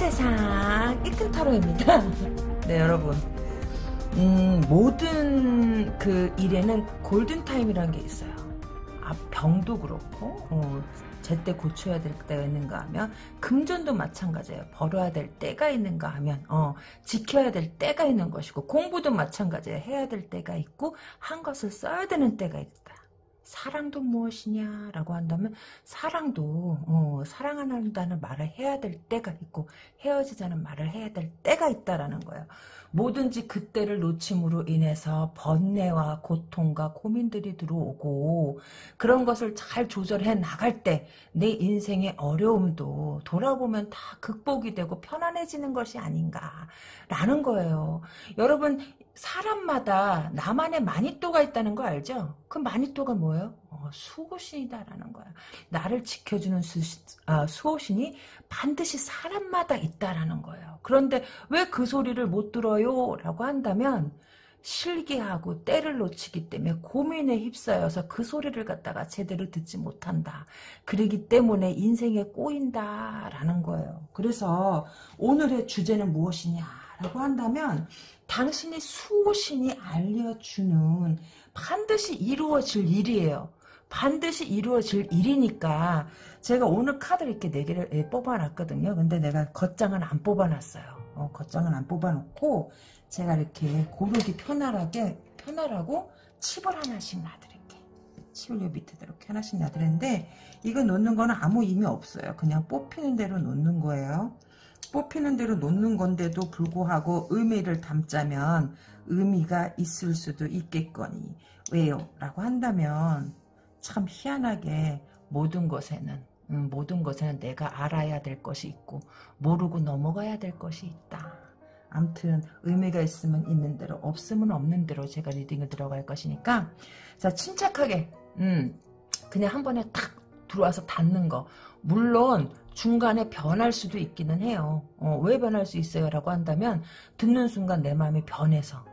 세상 이끈타로입니다. 네, 여러분. 모든 그 일에는 골든타임이라는 게 있어요. 병도 그렇고, 제때 고쳐야 될 때가 있는가 하면, 금전도 마찬가지예요. 벌어야 될 때가 있는가 하면, 지켜야 될 때가 있는 것이고, 공부도 마찬가지예요. 해야 될 때가 있고, 한 것을 써야 되는 때가 있다. 사랑도 무엇이냐라고 한다면 사랑도 사랑한다는 말을 해야 될 때가 있고 헤어지자는 말을 해야 될 때가 있다라는 거예요. 뭐든지 그때를 놓침으로 인해서 번뇌와 고통과 고민들이 들어오고 그런 것을 잘 조절해 나갈 때 내 인생의 어려움도 돌아보면 다 극복이 되고 편안해지는 것이 아닌가라는 거예요. 여러분 사람마다 나만의 마니또가 있다는 거 알죠? 그 마니또가 뭐예요? 수호신이다라는 거야. 나를 지켜주는 수호신이 반드시 사람마다 있다라는 거예요. 그런데 왜 그 소리를 못 들어요? 라고 한다면 실기하고 때를 놓치기 때문에 고민에 휩싸여서 그 소리를 갖다가 제대로 듣지 못한다. 그러기 때문에 인생에 꼬인다라는 거예요. 그래서 오늘의 주제는 무엇이냐라고 한다면 당신이 수호신이 알려주는 반드시 이루어질 일이에요. 반드시 이루어질 일이니까 제가 오늘 카드를 이렇게 4개를 뽑아놨거든요. 근데 내가 겉장은 안 뽑아놨어요. 겉장은 안 뽑아놓고 제가 이렇게 고르기 편하라고 칩을 하나씩 놔드릴게. 칩을 요 밑에다 이렇게 하나씩 놔드렸는데 이거 놓는 거는 아무 의미 없어요. 그냥 뽑히는 대로 놓는 거예요. 뽑히는 대로 놓는 건데도 불구하고 의미를 담자면 의미가 있을 수도 있겠거니 왜요? 라고 한다면 참 희한하게 모든 것에는 내가 알아야 될 것이 있고 모르고 넘어가야 될 것이 있다. 아무튼 의미가 있으면 있는 대로 없으면 없는 대로 제가 리딩을 들어갈 것이니까 자 침착하게 그냥 한 번에 탁 들어와서 닿는 거. 물론 중간에 변할 수도 있기는 해요. 왜 변할 수 있어요? 라고 한다면 듣는 순간 내 마음이 변해서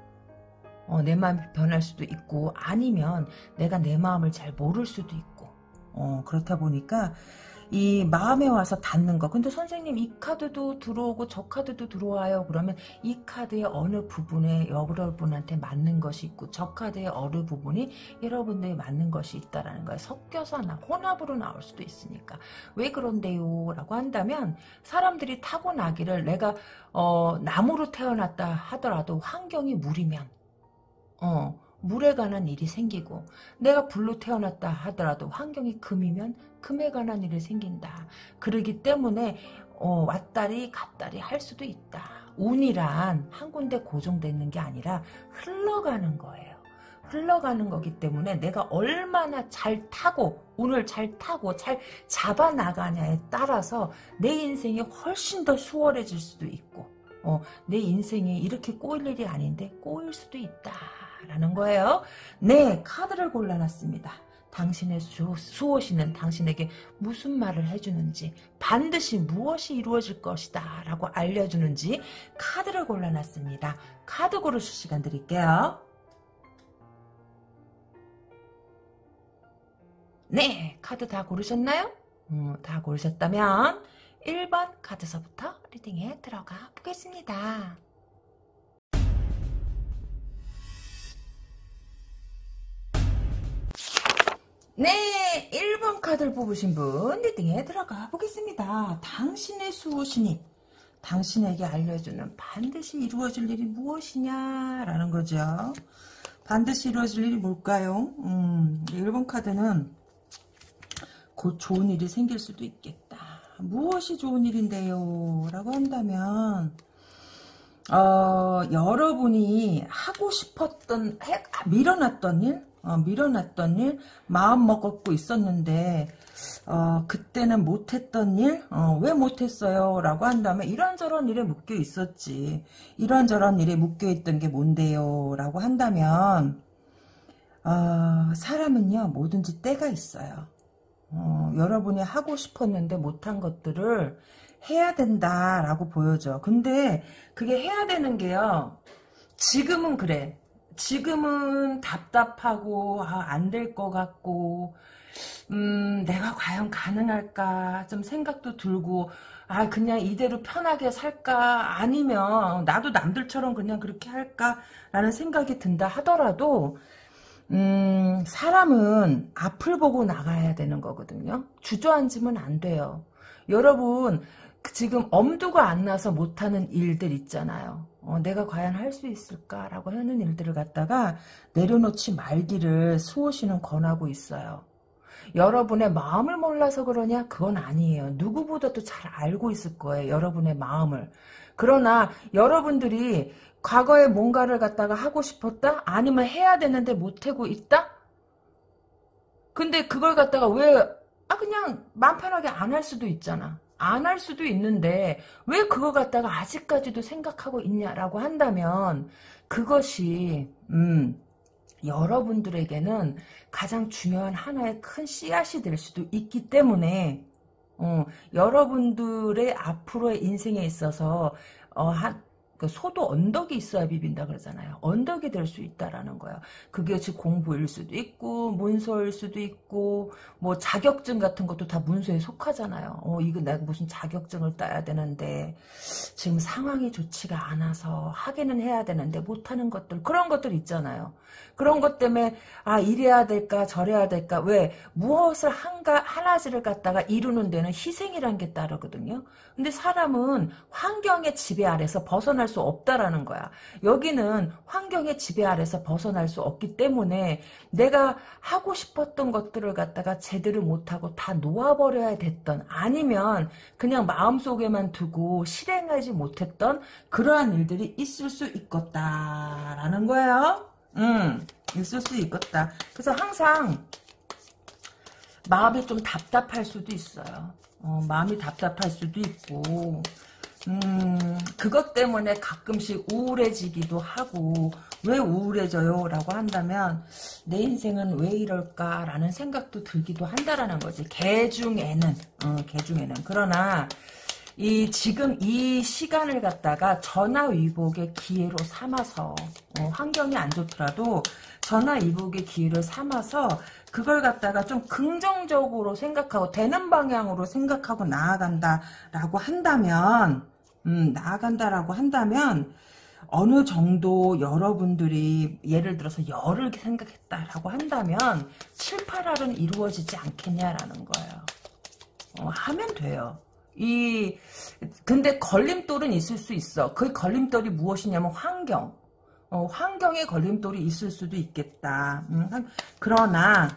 내 마음이 변할 수도 있고 아니면 내가 내 마음을 잘 모를 수도 있고 그렇다 보니까 이 마음에 와서 닿는 거. 근데 선생님 이 카드도 들어오고 저 카드도 들어와요. 그러면 이 카드의 어느 부분에 여러분한테 맞는 것이 있고 저 카드의 어느 부분이 여러분들에 맞는 것이 있다라는 거예요. 섞여서 혼합으로 나올 수도 있으니까. 왜 그런데요? 라고 한다면 사람들이 타고나기를 내가 나무로 태어났다 하더라도 환경이 물이면 물에 관한 일이 생기고 내가 불로 태어났다 하더라도 환경이 금이면 금에 관한 일이 생긴다. 그러기 때문에 왔다리 갔다리 할 수도 있다. 운이란 한 군데 고정되어 있는 게 아니라 흘러가는 거예요. 흘러가는 거기 때문에 내가 얼마나 잘 타고 운을 잘 타고 잘 잡아나가냐에 따라서 내 인생이 훨씬 더 수월해질 수도 있고 내 인생이 이렇게 꼬일 일이 아닌데 꼬일 수도 있다. 라는 거예요. 네, 카드를 골라놨습니다. 당신의 수호신은 당신에게 무슨 말을 해주는지 반드시 무엇이 이루어질 것이다 라고 알려주는지 카드를 골라놨습니다. 카드 고르실 시간 드릴게요. 네, 카드 다 고르셨나요? 다 고르셨다면 1번 카드서부터 리딩에 들어가 보겠습니다. 네, 1번 카드를 뽑으신 분 리딩에 들어가 보겠습니다. 당신의 수호신이 당신에게 알려주는 반드시 이루어질 일이 무엇이냐라는 거죠. 반드시 이루어질 일이 뭘까요? 1번 카드는 곧 좋은 일이 생길 수도 있겠다. 무엇이 좋은 일인데요? 라고 한다면 여러분이 하고 싶었던 밀어놨던 일 마음 먹고 있었는데 그때는 못했던 일 왜 못했어요? 라고 한다면 이런저런 일에 묶여 있었지. 이런저런 일에 묶여 있던 게 뭔데요? 라고 한다면 사람은요 뭐든지 때가 있어요. 여러분이 하고 싶었는데 못한 것들을 해야 된다라고 보여져. 근데 그게 해야 되는 게요. 지금은 그래. 지금은 답답하고 안 될 것 같고 내가 과연 가능할까 좀 생각도 들고 그냥 이대로 편하게 살까 아니면 나도 남들처럼 그냥 그렇게 할까라는 생각이 든다 하더라도 사람은 앞을 보고 나가야 되는 거거든요. 주저앉으면 안 돼요. 여러분 지금 엄두가 안 나서 못하는 일들 있잖아요. 내가 과연 할 수 있을까라고 하는 일들을 갖다가 내려놓지 말기를 수호씨는 권하고 있어요. 여러분의 마음을 몰라서 그러냐? 그건 아니에요. 누구보다도 잘 알고 있을 거예요. 여러분의 마음을. 그러나 여러분들이 과거에 뭔가를 갖다가 하고 싶었다? 아니면 해야 되는데 못하고 있다? 근데 그걸 갖다가 왜 그냥 마음 편하게 안 할 수도 있잖아. 안 할 수도 있는데 왜 그거 갖다가 아직까지도 생각하고 있냐라고 한다면 그것이 여러분들에게는 가장 중요한 하나의 큰 씨앗이 될 수도 있기 때문에 여러분들의 앞으로의 인생에 있어서 그 소도 언덕이 있어야 비빈다 그러잖아요. 언덕이 될 수 있다라는 거예요. 그게 즉 공부일 수도 있고 문서일 수도 있고 뭐 자격증 같은 것도 다 문서에 속하잖아요. 이거 내가 무슨 자격증을 따야 되는데 지금 상황이 좋지가 않아서 하기는 해야 되는데 못하는 것들 그런 것들 있잖아요. 그런 것 때문에 이래야 될까 저래야 될까 왜 무엇을 하나를 갖다가 이루는 데는 희생이란 게 따르거든요. 근데 사람은 환경의 지배 아래서 벗어날 수 없다라는 거야. 여기는 환경의 지배 아래서 벗어날 수 없기 때문에 내가 하고 싶었던 것들을 갖다가 제대로 못하고 다 놓아버려야 됐던 아니면 그냥 마음속에만 두고 실행하지 못했던 그러한 일들이 있을 수 있겠다라는 거예요. 있을 수 있겠다. 그래서 항상 마음이 좀 답답할 수도 있어요. 마음이 답답할 수도 있고 그것 때문에 가끔씩 우울해지기도 하고 왜 우울해져요? 라고 한다면 내 인생은 왜 이럴까? 라는 생각도 들기도 한다라는 거지. 개 중에는 그러나 지금 이 시간을 갖다가 전화위복의 기회로 삼아서 환경이 안 좋더라도 전화위복의 기회를 삼아서 그걸 갖다가 좀 긍정적으로 생각하고 되는 방향으로 생각하고 나아간다라고 한다면 어느 정도 여러분들이 예를 들어서 열을 생각했다라고 한다면 7, 8할은 이루어지지 않겠냐라는 거예요. 하면 돼요. 근데 걸림돌은 있을 수 있어. 그 걸림돌이 무엇이냐면 환경의 걸림돌이 있을 수도 있겠다. 그러나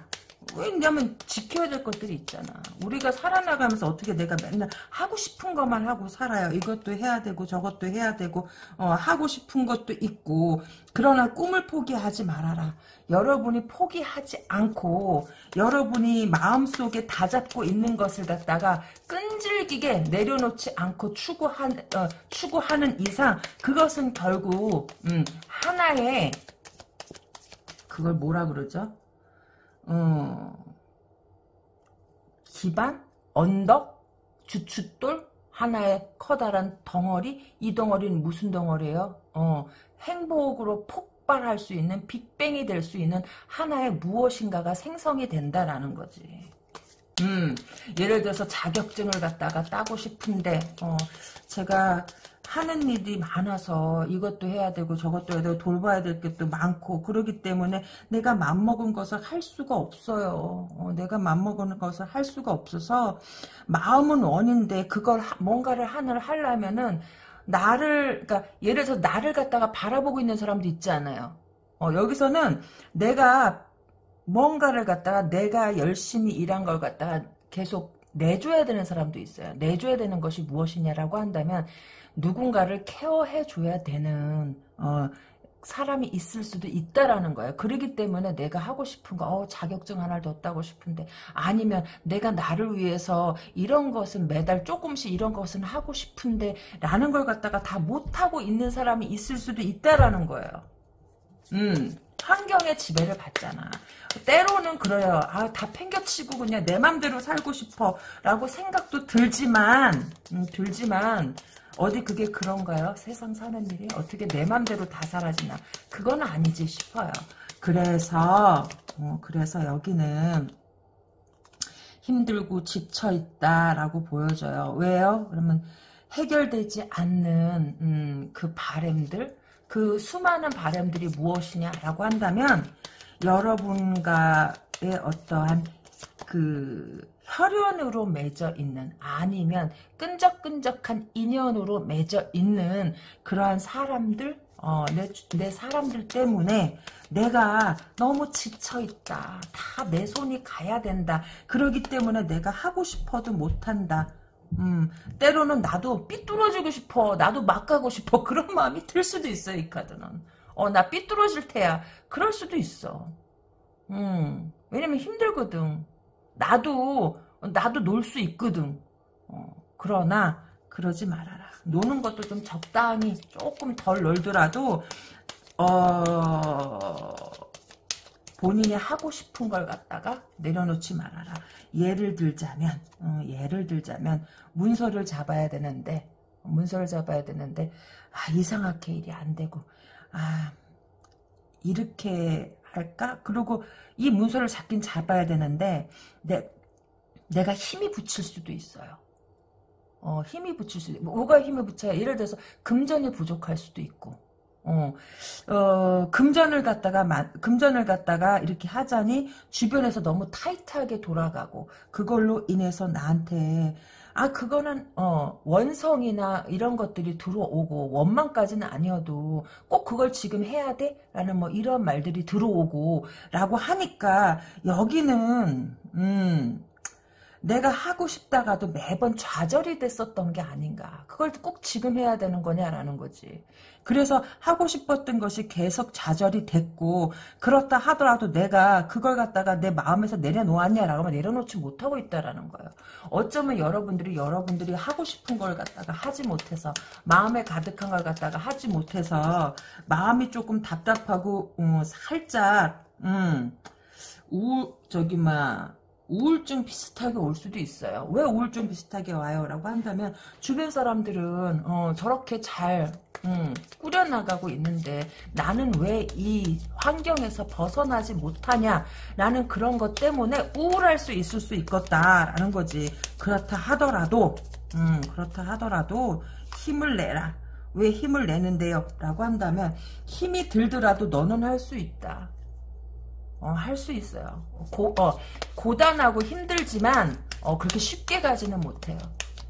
왜냐면 지켜야 될 것들이 있잖아. 우리가 살아나가면서 어떻게 내가 맨날 하고 싶은 것만 하고 살아요. 이것도 해야 되고 저것도 해야 되고 하고 싶은 것도 있고 그러나 꿈을 포기하지 말아라. 여러분이 포기하지 않고 여러분이 마음속에 다잡고 있는 것을 갖다가 끈질기게 내려놓지 않고 추구하는 이상 그것은 결국 하나의 그걸 뭐라 그러죠? 기반, 언덕, 주춧돌, 하나의 커다란 덩어리. 이 덩어리는 무슨 덩어리예요? 행복으로 폭발할 수 있는 빅뱅이 될 수 있는 하나의 무엇인가가 생성이 된다라는 거지. 예를 들어서 자격증을 갖다가 따고 싶은데 제가 하는 일이 많아서 이것도 해야 되고 저것도 해야 되고 돌봐야 될 것도 많고 그러기 때문에 내가 맘먹은 것을 할 수가 없어요. 내가 맘먹은 것을 할 수가 없어서 마음은 원인데 그걸 뭔가를 하려면은 그러니까 예를 들어서 나를 갖다가 바라보고 있는 사람도 있지 않아요. 여기서는 내가 뭔가를 갖다가 내가 열심히 일한 걸 갖다가 계속 내줘야 되는 사람도 있어요. 내줘야 되는 것이 무엇이냐라고 한다면 누군가를 케어해줘야 되는 사람이 있을 수도 있다라는 거예요. 그러기 때문에 내가 하고 싶은 거 자격증 하나를 더 따고 싶은데 아니면 내가 나를 위해서 이런 것은 매달 조금씩 이런 것은 하고 싶은데 라는 걸 갖다가 다 못하고 있는 사람이 있을 수도 있다라는 거예요. 환경의 지배를 받잖아. 때로는 그래요. 다 팽겨치고 그냥 내 맘대로 살고 싶어 라고 생각도 들지만 어디 그게 그런가요? 세상 사는 일이 어떻게 내 맘대로 다 사라지나? 그건 아니지 싶어요. 그래서 여기는 힘들고 지쳐있다라고 보여져요. 왜요? 그러면 해결되지 않는 그 바람들, 그 수많은 바람들이 무엇이냐라고 한다면 여러분과의 어떠한 그 혈연으로 맺어 있는, 아니면 끈적끈적한 인연으로 맺어 있는 그러한 사람들, 내 사람들 때문에 내가 너무 지쳐있다. 다 내 손이 가야 된다. 그러기 때문에 내가 하고 싶어도 못한다. 때로는 나도 삐뚤어지고 싶어. 나도 막 가고 싶어. 그런 마음이 들 수도 있어, 이 카드는. 나 삐뚤어질 테야. 그럴 수도 있어. 왜냐면 힘들거든. 나도 놀 수 있거든. 그러나 그러지 말아라. 노는 것도 좀 적당히 조금 덜 놀더라도 본인이 하고 싶은 걸 갖다가 내려놓지 말아라. 예를 들자면 문서를 잡아야 되는데 이상하게 일이 안 되고, 이렇게 할까? 그리고 이 문서를 잡긴 잡아야 되는데 내가 힘이 붙일 수도 있어요. 힘이 붙일 수도 있고, 뭐가 힘이 붙여야, 예를 들어서 금전이 부족할 수도 있고, 금전을 갖다가 이렇게 하자니 주변에서 너무 타이트하게 돌아가고, 그걸로 인해서 나한테 그거는 원성이나 이런 것들이 들어오고, 원망까지는 아니어도 꼭 그걸 지금 해야 돼? 라는 뭐 이런 말들이 들어오고 라고 하니까 여기는 내가 하고 싶다가도 매번 좌절이 됐었던 게 아닌가. 그걸 꼭 지금 해야 되는 거냐라는 거지. 그래서 하고 싶었던 것이 계속 좌절이 됐고, 그렇다 하더라도 내가 그걸 갖다가 내 마음에서 내려놓았냐라고 하면 내려놓지 못하고 있다라는 거예요. 어쩌면 여러분들이 하고 싶은 걸 갖다가 하지 못해서, 마음에 가득한 걸 갖다가 하지 못해서 마음이 조금 답답하고 살짝 우울증 비슷하게 올 수도 있어요. 왜 우울증 비슷하게 와요? 라고 한다면 주변 사람들은 저렇게 잘 꾸려나가고 있는데 나는 왜 이 환경에서 벗어나지 못하냐라는 그런 것 때문에 우울할 수 있을 수 있겠다라는 거지. 그렇다 하더라도 힘을 내라. 왜 힘을 내는데요? 라고 한다면 힘이 들더라도 너는 할 수 있다. 할 수 있어요. 고단하고 힘들지만 그렇게 쉽게 가지는 못해요.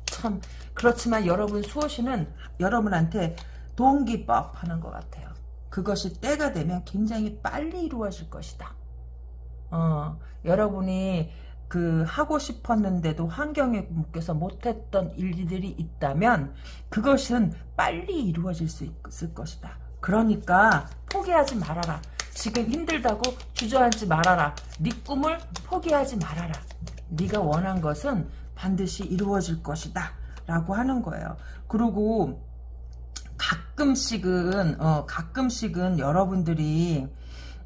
참 그렇지만 여러분 수호신은 여러분한테 동기법 하는 것 같아요. 그것이 때가 되면 굉장히 빨리 이루어질 것이다. 여러분이 하고 싶었는데도 환경에 묶여서 못했던 일들이 있다면 그것은 빨리 이루어질 수 있을 것이다. 그러니까 포기하지 말아라. 지금 힘들다고 주저앉지 말아라. 네 꿈을 포기하지 말아라. 네가 원한 것은 반드시 이루어질 것이다 라고 하는 거예요. 그리고 가끔씩은 여러분들이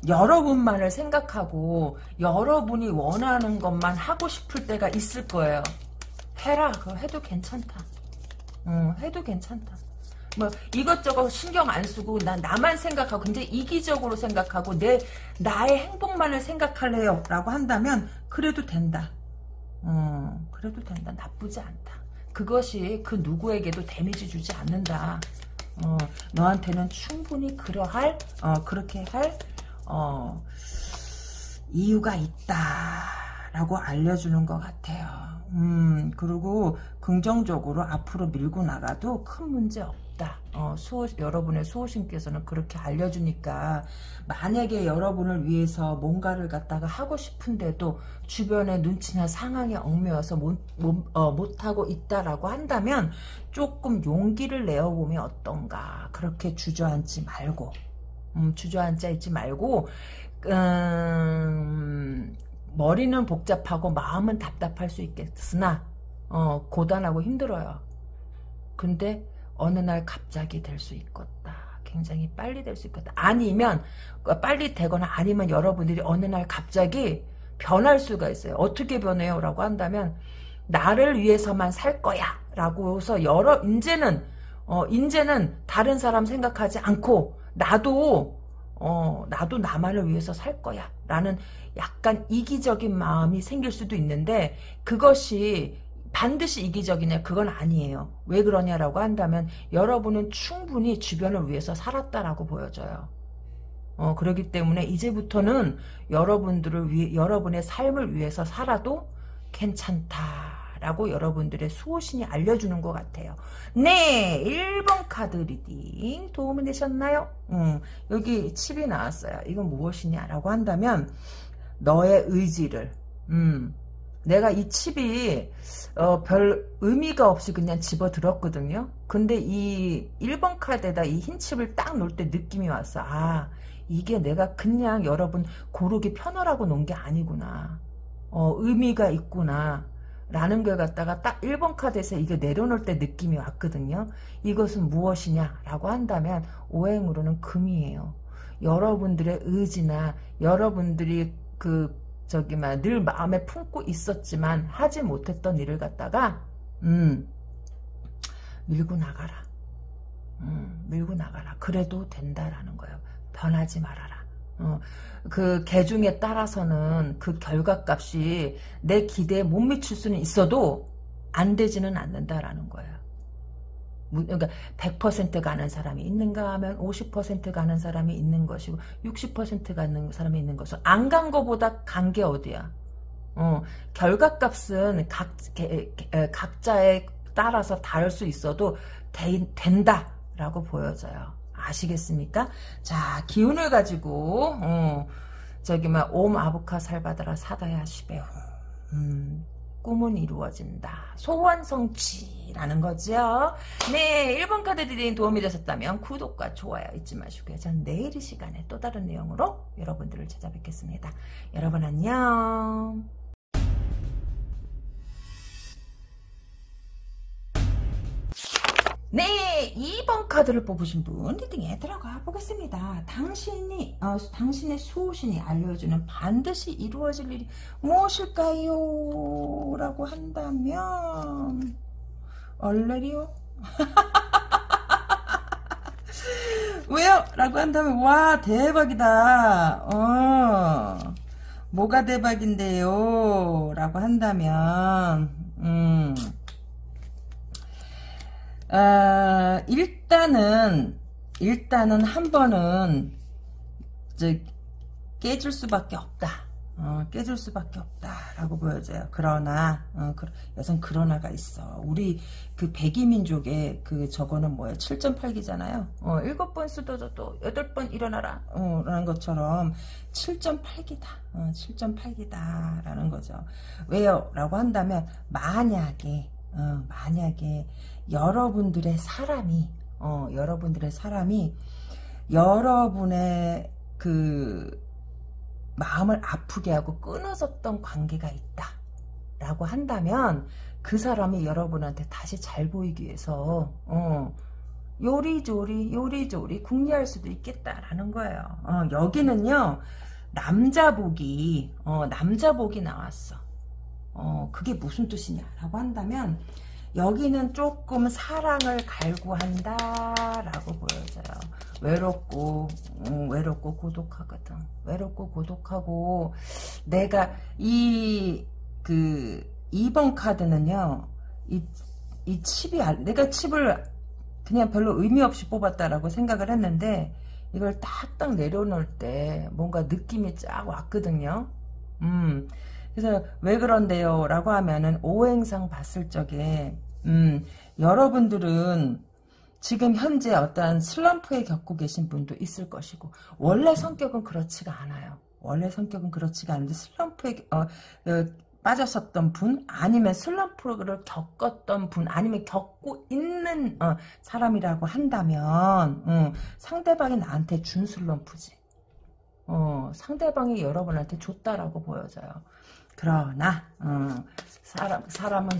여러분만을 생각하고 여러분이 원하는 것만 하고 싶을 때가 있을 거예요. 해라. 그거 해도 괜찮다. 해도 괜찮다. 뭐 이것저것 신경 안 쓰고 나만 생각하고 굉장히 이기적으로 생각하고 나의 행복만을 생각할래요 라고 한다면 그래도 된다. 그래도 된다. 나쁘지 않다. 그것이 그 누구에게도 데미지 주지 않는다. 너한테는 충분히 그렇게 할 이유가 있다라고 알려주는 것 같아요. 그리고 긍정적으로 앞으로 밀고 나가도 큰 문제 없다. 여러분의 수호신께서는 그렇게 알려주니까 만약에 여러분을 위해서 뭔가를 갖다가 하고 싶은데도 주변의 눈치나 상황에 얽매여서 못하고 있다라고 한다면 조금 용기를 내어보면 어떤가. 그렇게 주저앉지 말고 있지 말고 머리는 복잡하고 마음은 답답할 수 있겠으나 고단하고 힘들어요. 근데 어느 날 갑자기 될 수 있겠다. 굉장히 빨리 될 수 있겠다. 아니면 빨리 되거나 아니면 여러분들이 어느 날 갑자기 변할 수가 있어요. 어떻게 변해요? 라고 한다면 나를 위해서만 살 거야 라고 해서 이제는 이제는 다른 사람 생각하지 않고 나도 나만을 위해서 살 거야 라는 약간 이기적인 마음이 생길 수도 있는데 그것이 반드시 이기적이냐 그건 아니에요. 왜 그러냐라고 한다면 여러분은 충분히 주변을 위해서 살았다라고 보여져요. 그렇기 때문에 이제부터는 여러분의 삶을 위해서 살아도 괜찮다라고 여러분들의 수호신이 알려주는 것 같아요. 네, 1번 카드 리딩 도움이 되셨나요? 여기 칩이 나왔어요. 이건 무엇이냐라고 한다면 너의 의지를 내가 이 칩이 별 의미가 없이 그냥 집어들었거든요. 근데 이 1번 카드에다 이 흰 칩을 딱 놓을 때 느낌이 왔어. 아, 이게 내가 그냥 여러분 고르기 편하라고 놓은 게 아니구나. 의미가 있구나. 라는 걸 갖다가 딱 1번 카드에서 이거 내려놓을 때 느낌이 왔거든요. 이것은 무엇이냐 라고 한다면 오행으로는 금이에요. 여러분들의 의지나 여러분들이 늘 마음에 품고 있었지만 하지 못했던 일을 갖다가 밀고 나가라. 밀고 나가라. 그래도 된다라는 거예요. 변하지 말아라. 그 계중에 따라서는 그 결과값이 내 기대에 못 미칠 수는 있어도 안 되지는 않는다라는 거예요. 그러니까 100% 가는 사람이 있는가 하면 50% 가는 사람이 있는 것이고 60% 가는 사람이 있는 것이고 안 간 거보다 간 게 어디야. 결과값은 각자에 따라서 다를 수 있어도 된다라고 보여져요. 아시겠습니까? 자, 기운을 가지고 옴 아부카 살바다라 사다야 시베호 꿈은 이루어진다. 소원 성취라는 거죠. 네, 1번 카드 리딩 도움이 되셨다면 구독과 좋아요 잊지 마시고요. 전 내일 이 시간에 또 다른 내용으로 여러분들을 찾아뵙겠습니다. 여러분 안녕. 네, 2번 카드를 뽑으신 분 리딩에 들어가 보겠습니다. 당신의 수호신이 알려주는 반드시 이루어질 일이 무엇일까요? 라고 한다면 얼레리오? 왜요? 라고 한다면 와 대박이다. 뭐가 대박인데요? 라고 한다면 일단은 한 번은 깨질 수밖에 없다. 깨질 수밖에 없다라고 보여져요. 그러나 여성 그러나가 있어. 우리 그 백이민족의 저거는 뭐예요? 7.8기잖아요. 7번 쓰더라도 8번 일어나라 라는 것처럼 7.8기다. 7.8기다 라는 거죠. 왜요? 라고 한다면 만약에 여러분들의 사람이 여러분의 마음을 아프게 하고 끊어졌던 관계가 있다 라고 한다면 그 사람이 여러분한테 다시 잘 보이기 위해서 요리조리 궁리할 수도 있겠다라는 거예요. 여기는요 남자복이 나왔어. 그게 무슨 뜻이냐라고 한다면 여기는 조금 사랑을 갈구한다 라고 보여져요. 외롭고 고독하거든. 외롭고 고독하고 내가 2번 카드는요 이 칩이 내가 칩을 그냥 별로 의미 없이 뽑았다라고 생각을 했는데 이걸 딱딱 내려놓을 때 뭔가 느낌이 쫙 왔거든요. 그래서 왜 그런데요? 라고 하면은 오행상 봤을 적에 여러분들은 지금 현재 어떠한 슬럼프에 겪고 계신 분도 있을 것이고 원래 성격은 그렇지가 않아요. 원래 성격은 그렇지가 않은데 슬럼프에 빠졌었던 분 아니면 슬럼프를 겪었던 분 아니면 겪고 있는 사람이라고 한다면 상대방이 나한테 준 슬럼프지. 상대방이 여러분한테 줬다라고 보여져요. 그러나 사람은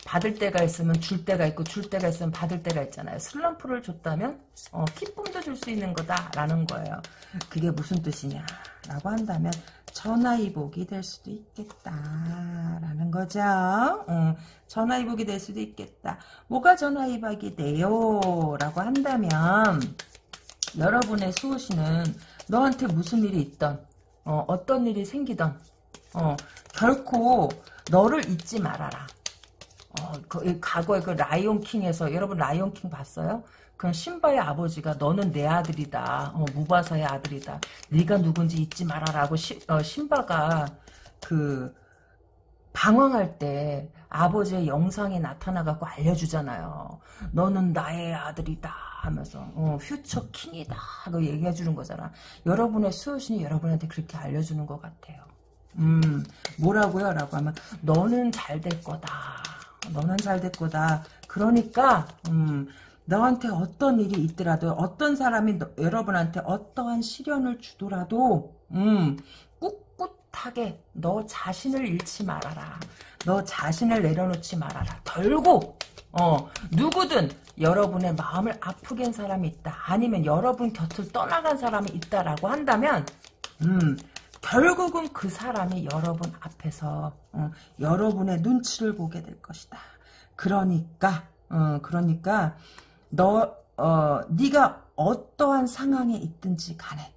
받을 때가 있으면 줄 때가 있고 줄 때가 있으면 받을 때가 있잖아요. 슬럼프를 줬다면 기쁨도 줄 수 있는 거다라는 거예요. 그게 무슨 뜻이냐라고 한다면 전화위복이 될 수도 있겠다라는 거죠. 전화위복이 될 수도 있겠다. 뭐가 전화위복이 돼요? 라고 한다면 여러분의 수호신은 너한테 무슨 일이 있던 어떤 일이 생기던 결코 너를 잊지 말아라. 과거에 그 라이온킹에서 여러분 라이온킹 봤어요? 그 심바의 아버지가 너는 내 아들이다. 무바사의 아들이다. 네가 누군지 잊지 말아라고 심바가 그 방황할 때 아버지의 영상이 나타나갖고 알려주잖아요. 너는 나의 아들이다 하면서 퓨처 킹이다 하고 얘기해주는 거잖아. 여러분의 수호신이 여러분한테 그렇게 알려주는 것 같아요. 뭐라고요? 라고 하면 너는 잘 될 거다. 너는 잘 될 거다. 그러니까 너한테 어떤 일이 있더라도 어떤 사람이 여러분한테 어떠한 시련을 주더라도 꿋꿋하게 너 자신을 잃지 말아라. 너 자신을 내려놓지 말아라. 결국 누구든 여러분의 마음을 아프게 한 사람이 있다. 아니면 여러분 곁을 떠나간 사람이 있다라고 한다면 결국은 그 사람이 여러분 앞에서 여러분의 눈치를 보게 될 것이다. 그러니까 네가 어떠한 상황에 있든지 간에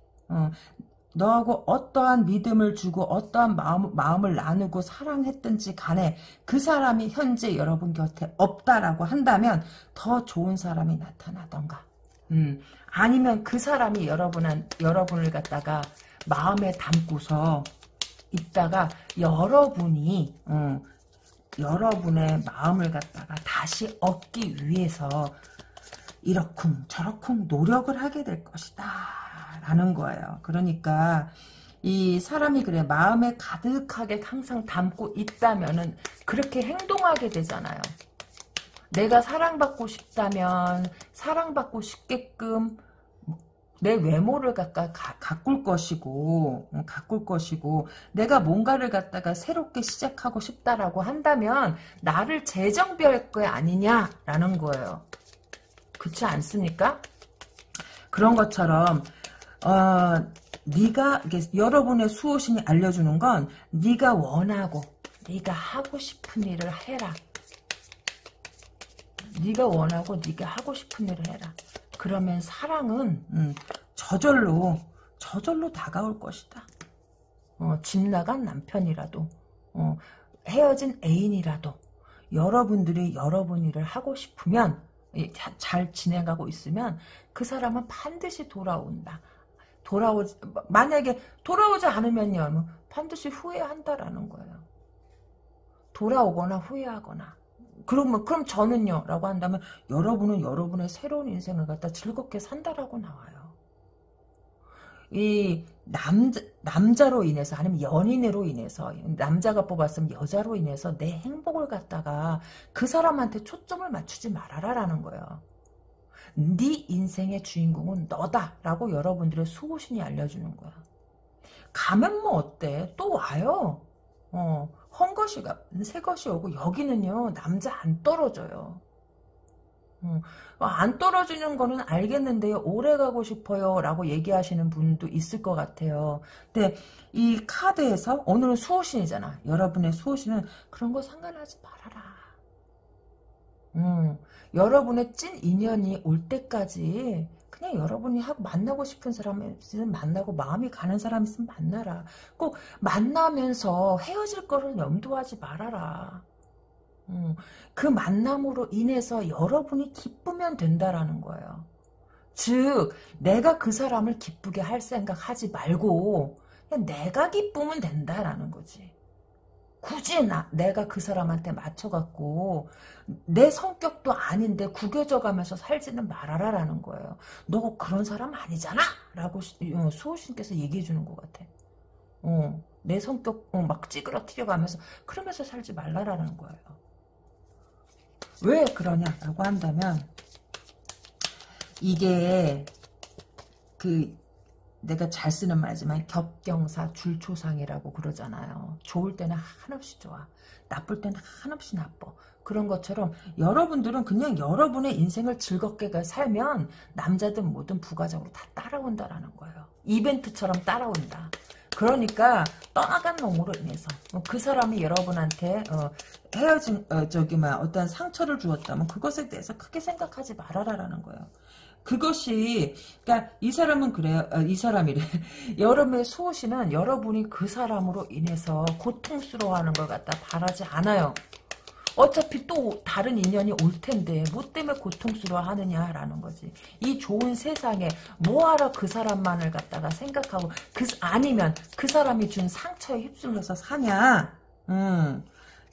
너하고 어떠한 믿음을 주고 어떠한 마음을 나누고 사랑했든지 간에 그 사람이 현재 여러분 곁에 없다라고 한다면 더 좋은 사람이 나타나던가 아니면 그 사람이 여러분을 갖다가 마음에 담고서 있다가 여러분이 여러분의 마음을 갖다가 다시 얻기 위해서 이러쿵 저러쿵 노력을 하게 될 것이다 라는 거예요. 그러니까 이 사람이 그래 마음에 가득하게 항상 담고 있다면은 그렇게 행동하게 되잖아요. 내가 사랑받고 싶다면 사랑받고 싶게끔 내 외모를 가꿀 것이고 내가 뭔가를 갖다가 새롭게 시작하고 싶다라고 한다면 나를 재정비할 거 아니냐라는 거예요. 그렇지 않습니까? 그런 것처럼 네가 여러분의 수호신이 알려주는 건 네가 원하고 네가 하고 싶은 일을 해라. 네가 원하고 네가 하고 싶은 일을 해라. 그러면 사랑은 저절로 다가올 것이다. 집 나간 남편이라도 헤어진 애인이라도 여러분들이 여러분 일을 하고 싶으면 잘 진행하고 있으면 그 사람은 반드시 돌아온다. 만약에 돌아오지 않으면요 반드시 후회한다라는 거예요. 돌아오거나 후회하거나. 그럼 저는요? 라고 한다면 여러분은 여러분의 새로운 인생을 갖다 즐겁게 산다라고 나와요. 이 남자로 인해서 아니면 연인으로 인해서 남자가 뽑았으면 여자로 인해서 내 행복을 갖다가 그 사람한테 초점을 맞추지 말아라라는 거예요. 네 인생의 주인공은 너다라고 여러분들의 수호신이 알려주는 거야. 가면 뭐 어때? 또 와요. 헛것이 새것이 오고 여기는요 남자 안 떨어져요. 안 떨어지는 거는 알겠는데요 오래 가고 싶어요 라고 얘기하시는 분도 있을 것 같아요. 근데 이 카드에서 오늘은 수호신이잖아. 여러분의 수호신은 그런 거 상관하지 말아라. 여러분의 찐 인연이 올 때까지 그냥 여러분이 만나고 싶은 사람 있으면 만나고 마음이 가는 사람 있으면 만나라. 꼭 만나면서 헤어질 거를 염두하지 말아라. 그 만남으로 인해서 여러분이 기쁘면 된다라는 거예요. 즉 내가 그 사람을 기쁘게 할 생각 하지 말고 그냥 내가 기쁘면 된다라는 거지. 굳이 내가 그 사람한테 맞춰갖고 내 성격도 아닌데 구겨져가면서 살지는 말아라라는 거예요. 너 그런 사람 아니잖아 라고 수호신께서 얘기해 주는 것 같아. 내 성격 막 찌그러뜨려가면서 그러면서 살지 말라라는 거예요. 왜 그러냐라고 한다면 이게 내가 잘 쓰는 말이지만 겹경사 줄초상이라고 그러잖아요. 좋을 때는 한없이 좋아. 나쁠 때는 한없이 나빠. 그런 것처럼 여러분들은 그냥 여러분의 인생을 즐겁게 살면 남자든 뭐든 부가적으로 다 따라온다라는 거예요. 이벤트처럼 따라온다. 그러니까 떠나간 놈으로 인해서 그 사람이 여러분한테 헤어진 어떤 상처를 주었다면 그것에 대해서 크게 생각하지 말아라라는 거예요. 그것이 그러니까 이 사람은 그래요. 이 사람이래. 여러분의 수호신은 여러분이 그 사람으로 인해서 고통스러워하는 걸 갖다 바라지 않아요. 어차피 또 다른 인연이 올 텐데 뭐 때문에 고통스러워하느냐라는 거지. 이 좋은 세상에 뭐하러 그 사람만을 갖다가 생각하고 아니면 그 사람이 준 상처에 휩쓸려서 사냐.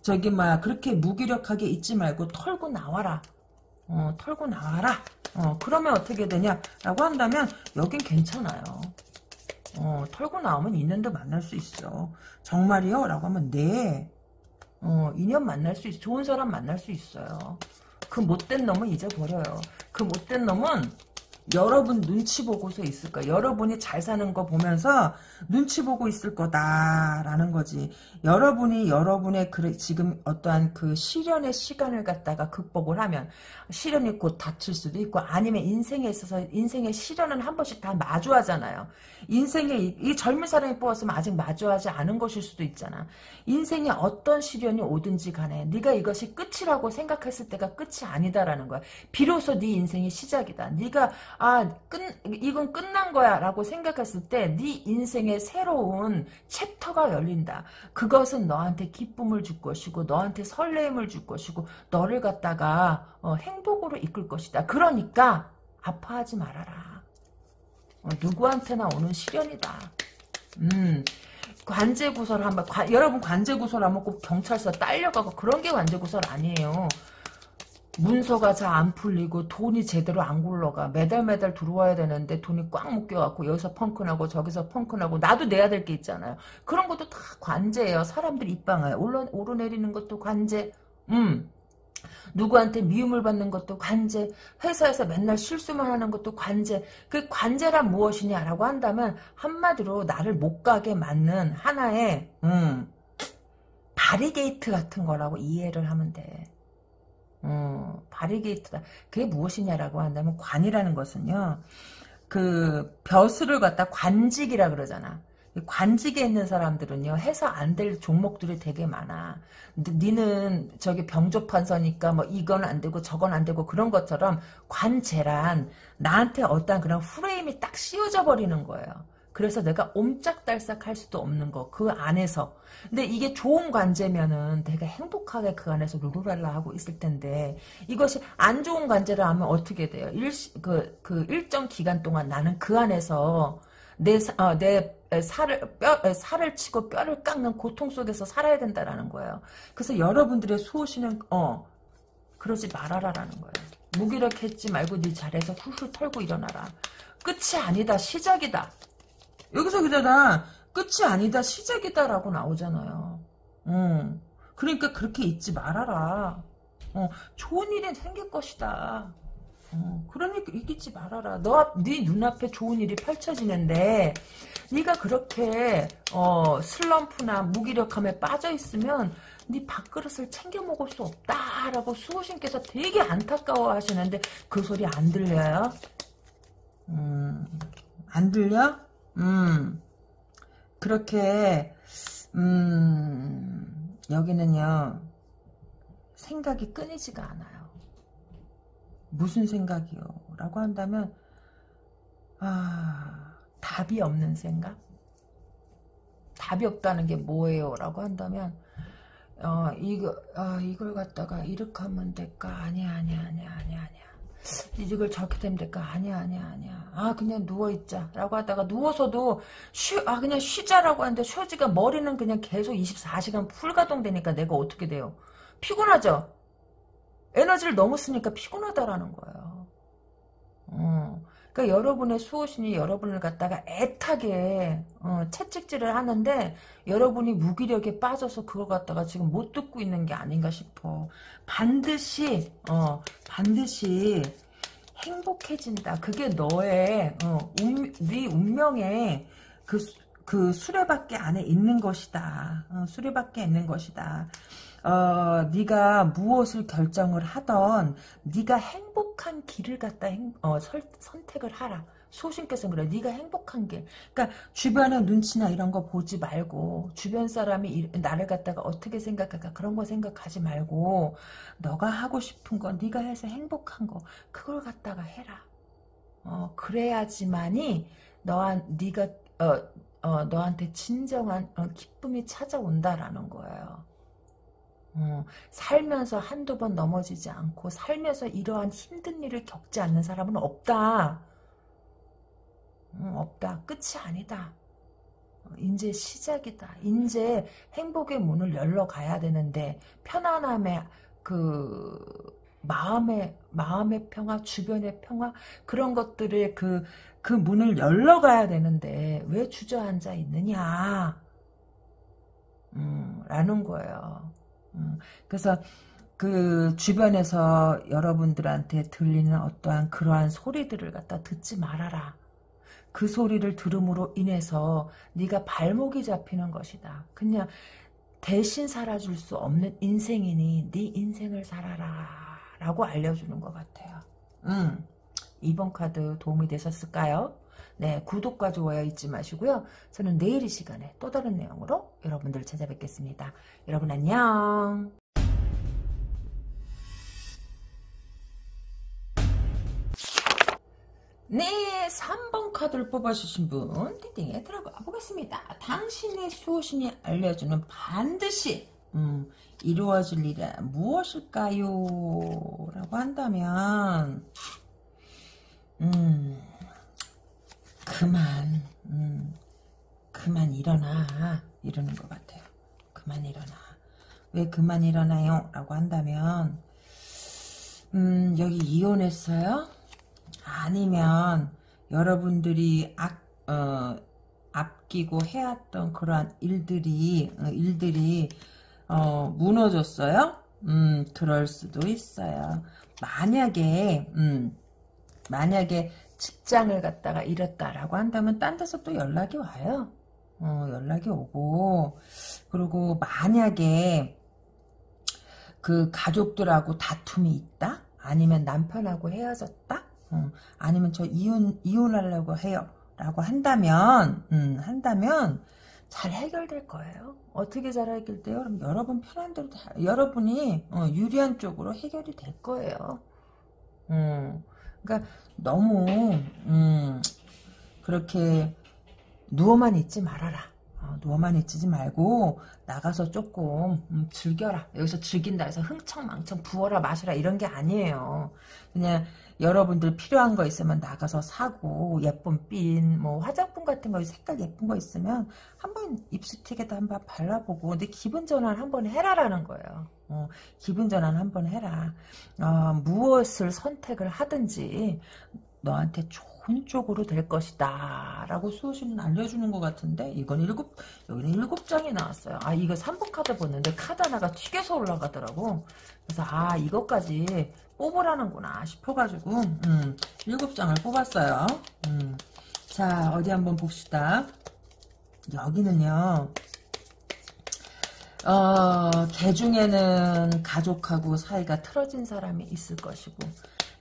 저기 그렇게 무기력하게 있지 말고 털고 나와라. 털고 나와라. 그러면 어떻게 되냐라고 한다면 여긴 괜찮아요. 털고 나오면 인연도 만날 수 있어. 정말이요? 라고 하면 네. 인연 만날 수 있어. 좋은 사람 만날 수 있어요. 그 못된 놈은 잊어버려요. 그 못된 놈은 여러분 눈치 보고서 있을 거야. 여러분이 잘 사는 거 보면서 눈치 보고 있을 거다라는 거지. 여러분이 여러분의 지금 어떠한 그 시련의 시간을 갖다가 극복을 하면 시련이 곧 닥칠 수도 있고 아니면 인생에 있어서 인생의 시련은 한 번씩 다 마주하잖아요. 인생에 이 젊은 사람이 뽑았으면 아직 마주하지 않은 것일 수도 있잖아. 인생에 어떤 시련이 오든지 간에 네가 이것이 끝이라고 생각했을 때가 끝이 아니다라는 거야. 비로소 네 인생이 시작이다. 네가 이건 끝난 거야 라고 생각했을 때 네 인생의 새로운 챕터가 열린다. 그것은 너한테 기쁨을 줄 것이고 너한테 설레임을 줄 것이고 너를 갖다가 행복으로 이끌 것이다. 그러니까 아파하지 말아라. 누구한테나 오는 시련이다. 관제구설 한번 여러분 관제구설 하면 꼭 경찰서 딸려가고 그런 게 관제구설 아니에요. 문서가 잘 안 풀리고 돈이 제대로 안 굴러가. 매달 들어와야 되는데 돈이 꽉 묶여갖고 여기서 펑크나고 저기서 펑크나고 나도 내야 될 게 있잖아요. 그런 것도 다 관제예요. 사람들이 입방아요. 오르내리는 것도 관제. 누구한테 미움을 받는 것도 관제. 회사에서 맨날 실수만 하는 것도 관제. 그 관제란 무엇이냐라고 한다면 한마디로 나를 못 가게 맞는 하나의 바리게이트 같은 거라고 이해를 하면 돼. 바리게이트다. 그게 무엇이냐라고 한다면 관이라는 것은요. 그 벼슬을 갖다 관직이라 그러잖아. 관직에 있는 사람들은요. 해서 안 될 종목들이 되게 많아. 니는 저기 병조판서니까 뭐 이건 안 되고 저건 안 되고 그런 것처럼 관제란 나한테 어떤 그런 프레임이 딱 씌워져 버리는 거예요. 그래서 내가 옴짝달싹 할 수도 없는 거. 그 안에서. 근데 이게 좋은 관제면은 되게 행복하게 그 안에서 룰루랄라 하고 있을 텐데 이것이 안 좋은 관제를 하면 어떻게 돼요? 일정 기간 동안 나는 그 안에서 내 살을 치고 뼈를 깎는 고통 속에서 살아야 된다라는 거예요. 그래서 여러분들의 수호신은 그러지 말아라라는 거예요. 무기력했지 말고 네 자리에서 훌훌 털고 일어나라. 끝이 아니다. 시작이다. 여기서 그러잖아. 끝이 아니다. 시작이다라고 나오잖아요. 그러니까 그렇게 잊지 말아라. 좋은 일이 생길 것이다. 그러니까 이기지 말아라. 네 눈앞에 좋은 일이 펼쳐지는데 네가 그렇게 슬럼프나 무기력함에 빠져 있으면 네 밥그릇을 챙겨 먹을 수 없다라고 수호신께서 되게 안타까워 하시는데 그 소리 안 들려요? 안 들려? 그렇게 여기는요 생각이 끊이지가 않아요. 무슨 생각이요? 라고 한다면 답이 없는 생각? 답이 없다는 게 뭐예요? 라고 한다면 이걸 갖다가 이렇게 하면 될까? 아니야. 이걸 저렇게 되면 될까? 아니야. 그냥 누워있자. 라고 하다가 누워서도 그냥 쉬자라고 하는데 쉬지가 머리는 그냥 계속 24시간 풀가동되니까 내가 어떻게 돼요? 피곤하죠? 에너지를 너무 쓰니까 피곤하다라는 거예요. 그러니까 여러분의 수호신이 여러분을 갖다가 애타게 채찍질을 하는데 여러분이 무기력에 빠져서 그걸 갖다가 지금 못 듣고 있는 게 아닌가 싶어. 반드시 행복해진다. 그게 너의 네 운명의 그 수레바퀴 안에 있는 것이다. 수레바퀴에 있는 것이다. 네가 무엇을 결정을 하던 네가 행복한 길을 갖다 선택을 하라. 소신께서 그래. 네가 행복한 길. 그러니까 주변의 눈치나 이런 거 보지 말고 주변 사람이 나를 갖다가 어떻게 생각할까 그런 거 생각하지 말고 너가 하고 싶은 거 네가 해서 행복한 거 그걸 갖다가 해라. 그래야지만이 네가 너한테 진정한 기쁨이 찾아온다라는 거예요. 살면서 한두 번 넘어지지 않고 살면서 이러한 힘든 일을 겪지 않는 사람은 없다. 없다. 끝이 아니다. 이제 시작이다. 이제 행복의 문을 열러 가야 되는데 편안함의 마음의 평화, 주변의 평화 그런 것들을 그 문을 열러 가야 되는데 왜 주저앉아 있느냐 라는 거예요. 그래서 그 주변에서 여러분들한테 들리는 어떠한 그러한 소리들을 갖다 듣지 말아라. 그 소리를 들음으로 인해서 네가 발목이 잡히는 것이다. 그냥 대신 살아줄 수 없는 인생이니 네 인생을 살아라 라고 알려주는 것 같아요. 이번 카드 도움이 되셨을까요? 네, 구독과 좋아요 잊지 마시고요. 저는 내일 이 시간에 또 다른 내용으로 여러분들 찾아뵙겠습니다. 여러분 안녕. 네, 3번 카드를 뽑아주신 분 리딩에 들어가 보겠습니다. 당신의 수호신이 알려주는 반드시 이루어질 일이 무엇일까요? 라고 한다면 그만 일어나 이러는 것 같아요. 그만 일어나. 왜 그만 일어나요? 라고 한다면 여기 이혼했어요? 아니면 여러분들이 아끼고 해왔던 그러한 일들이 무너졌어요? 그럴 수도 있어요. 만약에 직장을 갖다가 잃었다라고 한다면 딴 데서 또 연락이 와요. 연락이 오고 그리고 만약에 그 가족들하고 다툼이 있다? 아니면 남편하고 헤어졌다? 아니면 저 이혼하려고 해요. 라고 한다면 잘 해결될 거예요. 어떻게 잘 해결돼요? 그럼 여러분 편한 대로 여러분이 유리한 쪽으로 해결이 될 거예요. 그러니까 너무 그렇게 누워만 있지 말아라. 누워만 있지 말고 나가서 조금 즐겨라. 여기서 즐긴다 해서 흥청망청 부어라 마셔라 이런 게 아니에요. 그냥 여러분들 필요한 거 있으면 나가서 사고 예쁜 핀 뭐 화장품 같은 거 색깔 예쁜 거 있으면 한번 립스틱에다 한번 발라보고 근데 기분 전환 한번 해라라는 거예요. 기분 전환 한번 해라. 무엇을 선택을 하든지 너한테 좋은 쪽으로 될 것이다 라고 수호신은 알려주는 것 같은데 여기는 7장이 나왔어요. 이거 3번 카드 보는데 카드 하나가 튀겨서 올라가더라고. 그래서 이것까지 뽑으라는구나 싶어가지고 7장을 뽑았어요. 자 어디 한번 봅시다. 여기는요 개 중에는 가족하고 사이가 틀어진 사람이 있을 것이고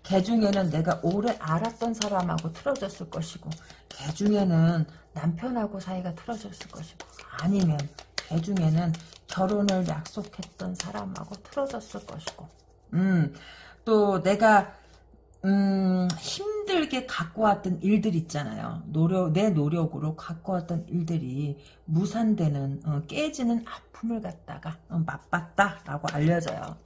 개 중에는 내가 오래 알았던 사람하고 틀어졌을 것이고 개 중에는 남편하고 사이가 틀어졌을 것이고 아니면 개 중에는 결혼을 약속했던 사람하고 틀어졌을 것이고 또 내가 힘들게 갖고 왔던 일들 있잖아요. 내 노력으로 갖고 왔던 일들이 무산되는 깨지는 아픔을 갖다가 맛봤다라고 알려져요.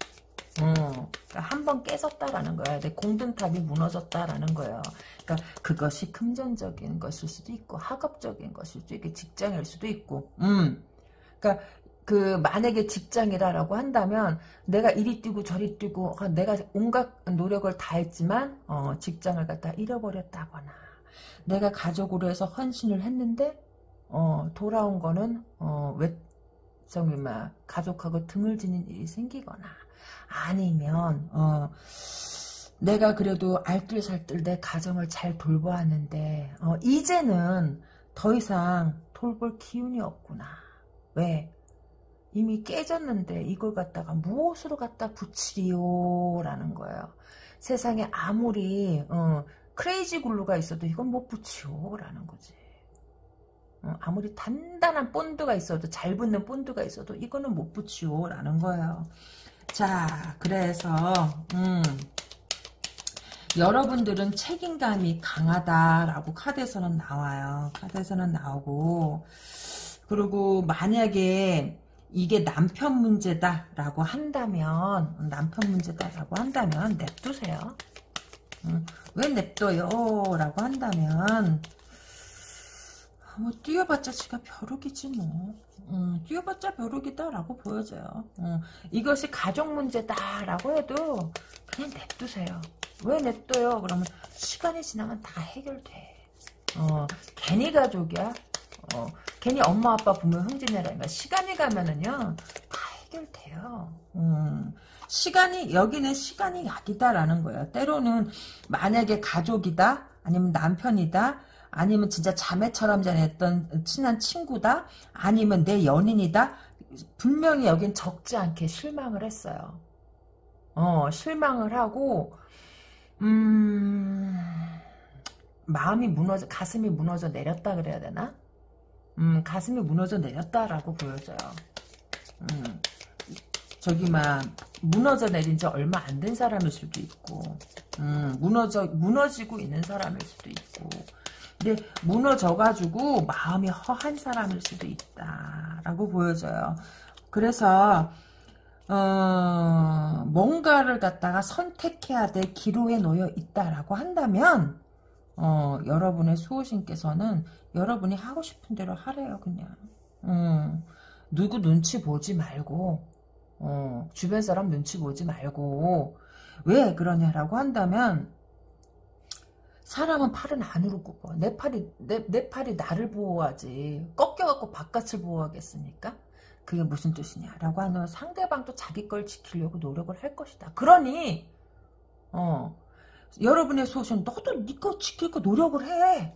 그러니까 한번 깨졌다라는 거야. 내 공든탑이 무너졌다라는 거예요. 그러니까 그것이 금전적인 것일 수도 있고 학업적인 것일 수도 있고 직장일 수도 있고 그러니까 만약에 직장이라고 한다면 내가 이리 뛰고 저리 뛰고 내가 온갖 노력을 다 했지만 직장을 갖다 잃어버렸다거나 내가 가족으로 해서 헌신을 했는데 돌아온 거는 가족하고 등을 지는 일이 생기거나 아니면 내가 그래도 알뜰살뜰 내 가정을 잘 돌보았는데 이제는 더 이상 돌볼 기운이 없구나. 왜? 이미 깨졌는데 이걸 갖다가 무엇으로 갖다 붙이리요? 라는 거예요. 세상에 아무리 크레이지 글루가 있어도 이건 못 붙여 라는 거지. 아무리 단단한 본드가 있어도 잘 붙는 본드가 있어도 이거는 못 붙여 라는 거예요. 자, 그래서 여러분들은 책임감이 강하다라고 카드에서는 나와요. 카드에서는 나오고, 그리고 만약에 이게 남편 문제다라고 한다면, 냅두세요. 왜 냅둬요? 라고 한다면, 뭐 뛰어봤자 지가 벼룩이지 뭐. 뛰어봤자 벼룩이다라고 보여져요. 이것이 가족 문제다라고 해도 그냥 냅두세요. 왜 냅둬요? 그러면 시간이 지나면 다 해결돼. 괜히 가족이야. 괜히 엄마 아빠 부모 형제네라니까. 시간이 가면은요 다 해결돼요. 여기는 시간이 약이다라는 거예요. 때로는 만약에 가족이다, 아니면 남편이다, 아니면 진짜 자매처럼 지냈던 친한 친구다, 아니면 내 연인이다, 분명히 여긴 적지 않게 실망을 했어요. 실망을 하고, 가슴이 무너져 내렸다 그래야 되나? 가슴이 무너져 내렸다라고 보여져요. 무너져 내린 지 얼마 안 된 사람일 수도 있고, 무너지고 있는 사람일 수도 있고, 근데 무너져가지고 마음이 허한 사람일 수도 있다라고 보여져요. 그래서 뭔가를 갖다가 선택해야 될 기로에 놓여 있다라고 한다면 여러분의 수호신께서는 여러분이 하고 싶은 대로 하래요. 그냥 누구 눈치 보지 말고 주변 사람 눈치 보지 말고. 왜 그러냐라고 한다면 사람은 팔은 안으로 굽어. 내 팔이 나를 보호하지. 꺾여갖고 바깥을 보호하겠습니까? 그게 무슨 뜻이냐라고 하면 상대방도 자기 걸 지키려고 노력을 할 것이다. 그러니 여러분의 소신 너도 네 거 지킬 거 노력을 해.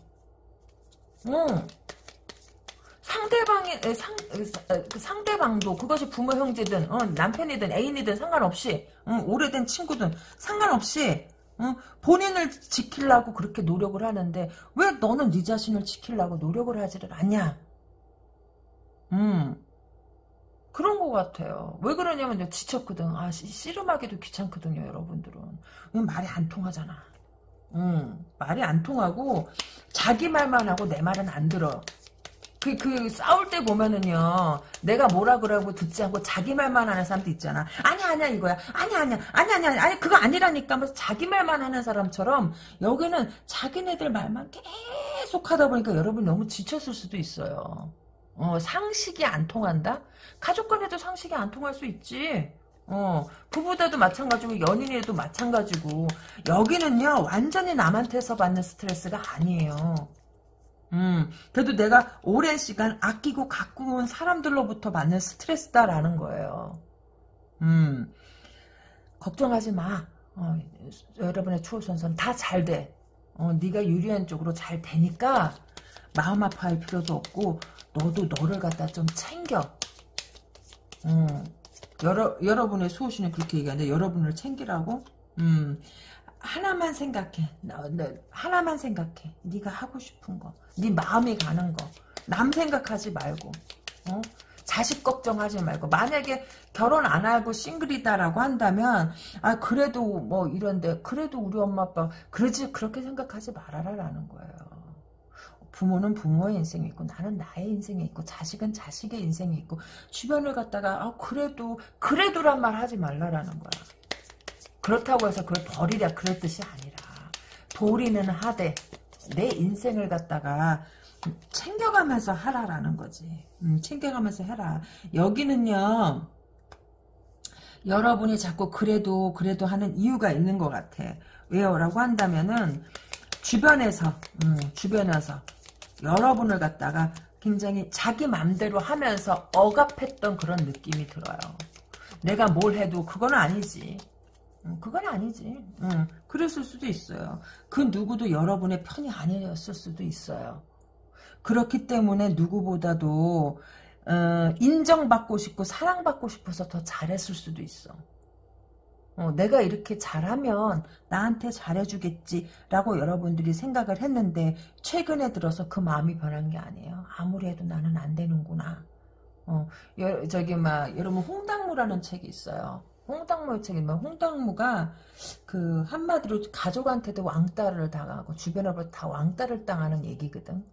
상대방도 그것이 부모 형제든 남편이든 애인이든 상관없이 오래된 친구든 상관없이 본인을 지키려고 그렇게 노력을 하는데 왜 너는 네 자신을 지키려고 노력을 하지를 않냐? 그런 것 같아요. 왜 그러냐면 내가 지쳤거든. 씨름하기도 귀찮거든요, 여러분들은. 말이 안 통하잖아. 말이 안 통하고 자기 말만 하고 내 말은 안 들어. 싸울 때 보면은요, 내가 뭐라 그러고 듣지 않고 자기 말만 하는 사람도 있잖아. 아니야, 이거야. 아니, 그거 아니라니까 하면서 자기 말만 하는 사람처럼, 여기는 자기네들 말만 계속 하다 보니까 여러분이 너무 지쳤을 수도 있어요. 상식이 안 통한다? 가족 간에도 상식이 안 통할 수 있지. 부부다도 마찬가지고, 연인에도 마찬가지고, 여기는요, 완전히 남한테서 받는 스트레스가 아니에요. 그래도 내가 오랜 시간 아끼고 가꾸고 온 사람들로부터 받는 스트레스다라는 거예요. 걱정하지 마. 여러분의 추호선선 다 잘 돼. 네가 유리한 쪽으로 잘 되니까 마음 아파할 필요도 없고 너도 너를 갖다 좀 챙겨. 여러분의 수호신은 그렇게 얘기하는데 여러분을 챙기라고? 하나만 생각해. 하나만 생각해. 네가 하고 싶은 거. 네 마음이 가는 거. 남 생각하지 말고. 자식 걱정하지 말고. 만약에 결혼 안 하고 싱글이다라고 한다면 그래도 뭐 이런데 그래도 우리 엄마 아빠 그렇게 생각하지 말아라라는 거예요. 부모는 부모의 인생이 있고 나는 나의 인생이 있고 자식은 자식의 인생이 있고 주변을 갖다가 그래도란 말 하지 말라라는 거야. 그렇다고 해서 그걸 버리랴 그럴 뜻이 아니라 도리는 하되 내 인생을 갖다가 챙겨가면서 하라라는 거지. 챙겨가면서 해라. 여기는요. 여러분이 자꾸 그래도 하는 이유가 있는 것 같아. 왜요? 라고 한다면은 주변에서 여러분을 갖다가 굉장히 자기 맘대로 하면서 억압했던 그런 느낌이 들어요. 내가 뭘 해도 그건 아니지. 그건 아니지. 그랬을 수도 있어요. 그 누구도 여러분의 편이 아니었을 수도 있어요. 그렇기 때문에 누구보다도 인정받고 싶고 사랑받고 싶어서 더 잘했을 수도 있어. 내가 이렇게 잘하면 나한테 잘해주겠지라고 여러분들이 생각을 했는데 최근에 들어서 그 마음이 변한 게 아니에요. 아무리 해도 나는 안 되는구나. 여러분 홍당무라는 책이 있어요. 홍당무의 책이면 홍당무가 그 한마디로 가족한테도 왕따를 당하고 주변으로 다 왕따를 당하는 얘기거든.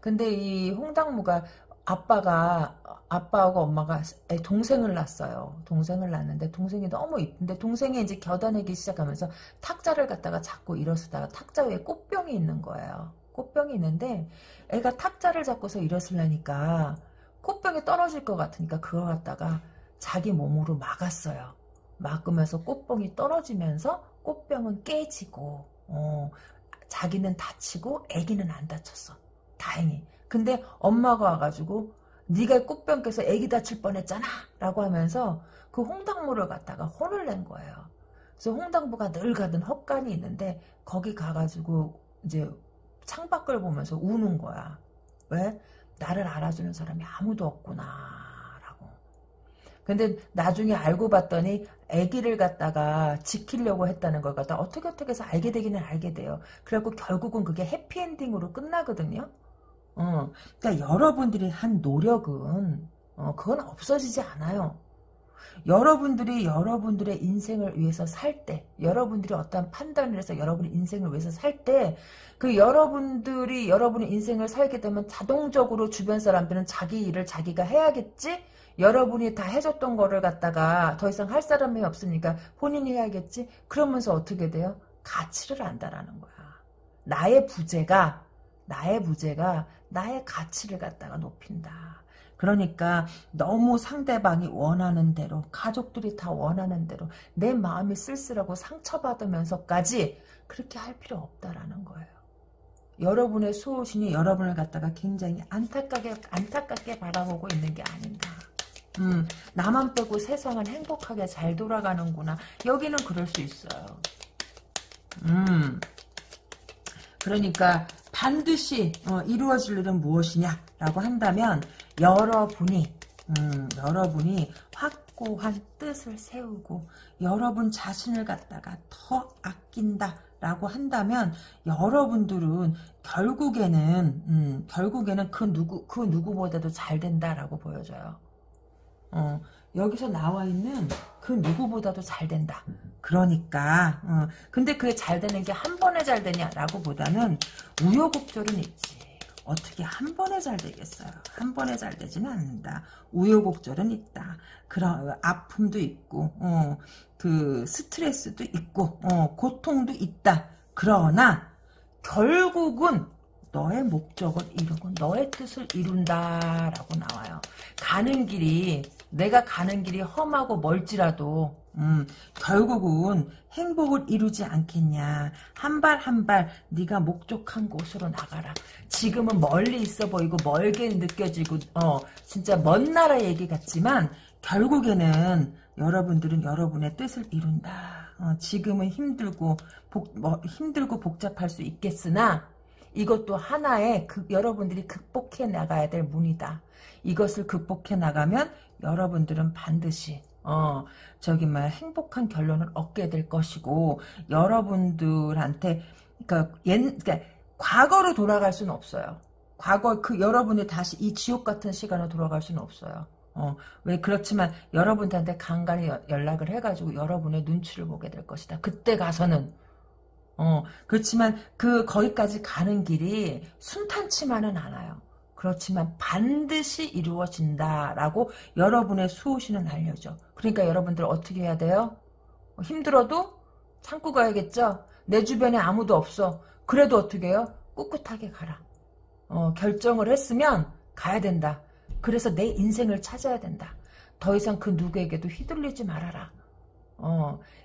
근데 이 홍당무가 아빠하고 엄마가 동생을 낳았어요. 동생을 낳았는데 동생이 너무 이쁜데 동생이 이제 겨다내기 시작하면서 탁자를 갖다가 잡고 일어서다가 탁자 위에 꽃병이 있는 거예요. 꽃병이 있는데 애가 탁자를 잡고서 일어서려니까 꽃병이 떨어질 것 같으니까 그거 갖다가 자기 몸으로 막았어요. 막으면서 꽃병이 떨어지면서 꽃병은 깨지고 자기는 다치고 애기는 안 다쳤어. 다행히. 근데 엄마가 와가지고 네가 꽃병 깨서 애기 다칠 뻔했잖아 라고 하면서 그 홍당무를 갖다가 혼을 낸 거예요. 그래서 홍당무가 늘 가던 헛간이 있는데 거기 가가지고 이제 창밖을 보면서 우는 거야. 왜? 나를 알아주는 사람이 아무도 없구나 라고. 근데 나중에 알고 봤더니 아기를 갖다가 지키려고 했다는 걸 갖다 어떻게 해서 알게 되기는 알게 돼요. 그래갖고 결국은 그게 해피엔딩으로 끝나거든요. 그러니까 여러분들이 한 노력은 그건 없어지지 않아요. 여러분들이 여러분들의 인생을 위해서 살 때, 여러분들이 어떠한 판단을 해서 여러분의 인생을 위해서 살 때, 그 여러분들이 여러분의 인생을 살게 되면 자동적으로 주변 사람들은 자기 일을 자기가 해야겠지? 여러분이 다 해줬던 거를 갖다가 더 이상 할 사람이 없으니까 본인이 해야겠지? 그러면서 어떻게 돼요? 가치를 안다라는 거야. 나의 부재가 나의 가치를 갖다가 높인다. 그러니까 너무 상대방이 원하는 대로 가족들이 다 원하는 대로 내 마음이 쓸쓸하고 상처받으면서까지 그렇게 할 필요 없다라는 거예요. 여러분의 수호신이 여러분을 갖다가 굉장히 안타깝게 바라보고 있는 게 아닌가. 나만 빼고 세상은 행복하게 잘 돌아가는구나. 여기는 그럴 수 있어요. 그러니까 반드시 이루어질 일은 무엇이냐라고 한다면 여러분이 확고한 뜻을 세우고 여러분 자신을 갖다가 더 아낀다라고 한다면 여러분들은 결국에는 그 누구보다도 잘 된다라고 보여져요. 여기서 나와 있는 그 누구보다도 잘 된다. 그러니까 근데 그게 잘 되는 게 한 번에 잘 되냐라고 보다는 우여곡절은 있지. 어떻게 한 번에 잘 되겠어요? 한 번에 잘 되지는 않는다. 우여곡절은 있다. 그런 아픔도 있고 그 스트레스도 있고 고통도 있다. 그러나 결국은 너의 목적을 이루고 너의 뜻을 이룬다라고 나와요. 내가 가는 길이 험하고 멀지라도 결국은 행복을 이루지 않겠냐. 한 발 한 발 네가 목적한 곳으로 나가라. 지금은 멀리 있어 보이고 멀게 느껴지고 진짜 먼 나라 얘기 같지만 결국에는 여러분들은 여러분의 뜻을 이룬다. 지금은 힘들고 복잡할 수 있겠으나 이것도 하나의 여러분들이 극복해 나가야 될 문이다. 이것을 극복해 나가면 여러분들은 반드시 행복한 결론을 얻게 될 것이고 여러분들한테 그러니까 과거로 돌아갈 수는 없어요. 여러분이 다시 이 지옥 같은 시간으로 돌아갈 수는 없어요. 왜 그렇지만 여러분들한테 간간히 연락을 해가지고 여러분의 눈치를 보게 될 것이다. 그때 가서는 그렇지만 거기까지 가는 길이 순탄치만은 않아요. 그렇지만 반드시 이루어진다라고 여러분의 수호신은 알려줘. 그러니까 여러분들 어떻게 해야 돼요? 힘들어도 참고 가야겠죠? 내 주변에 아무도 없어. 그래도 어떻게 해요? 꿋꿋하게 가라. 결정을 했으면 가야 된다. 그래서 내 인생을 찾아야 된다. 더 이상 그 누구에게도 휘둘리지 말아라.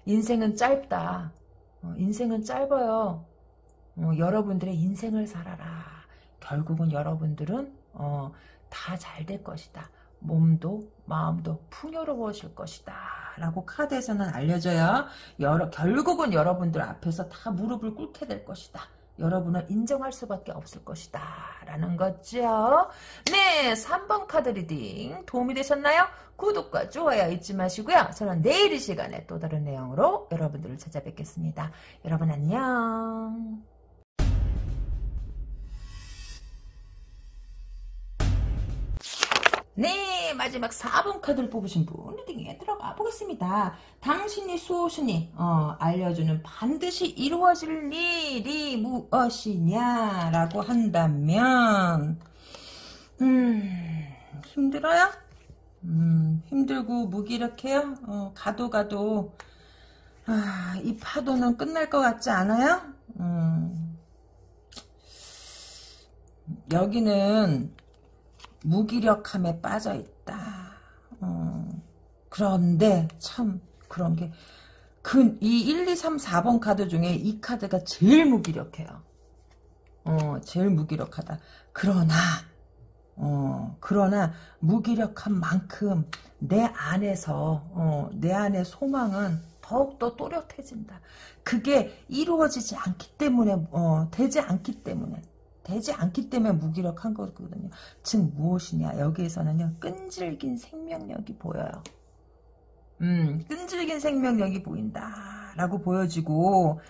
인생은 짧다. 인생은 짧아요. 여러분들의 인생을 살아라. 결국은 여러분들은 다 잘 될 것이다. 몸도 마음도 풍요로워질 것이다. 라고 카드에서는 알려져요. 결국은 여러분들 앞에서 다 무릎을 꿇게 될 것이다. 여러분은 인정할 수밖에 없을 것이다 라는 거죠. 네, 3번 카드 리딩 도움이 되셨나요? 구독과 좋아요 잊지 마시고요. 저는 내일 이 시간에 또 다른 내용으로 여러분들을 찾아뵙겠습니다. 여러분 안녕. 네, 마지막 4번 카드를 뽑으신 분 리딩에 들어가 보겠습니다. 당신이 수호신이 알려주는 반드시 이루어질 일이 무엇이냐라고 한다면 힘들어요? 힘들고 무기력해요? 가도 이 파도는 끝날 것 같지 않아요? 여기는 무기력함에 빠져있다. 그런데 참 그런 게 이 1, 2, 3, 4번 카드 중에 이 카드가 제일 무기력해요. 제일 무기력하다. 그러나 무기력한 만큼 내 안의 소망은 더욱더 또렷해진다. 그게 이루어지지 않기 때문에 되지 않기 때문에 무기력한 거거든요. 즉 무엇이냐? 여기에서는요. 끈질긴 생명력이 보여요. 끈질긴 생명력이 보인다라고 보여지고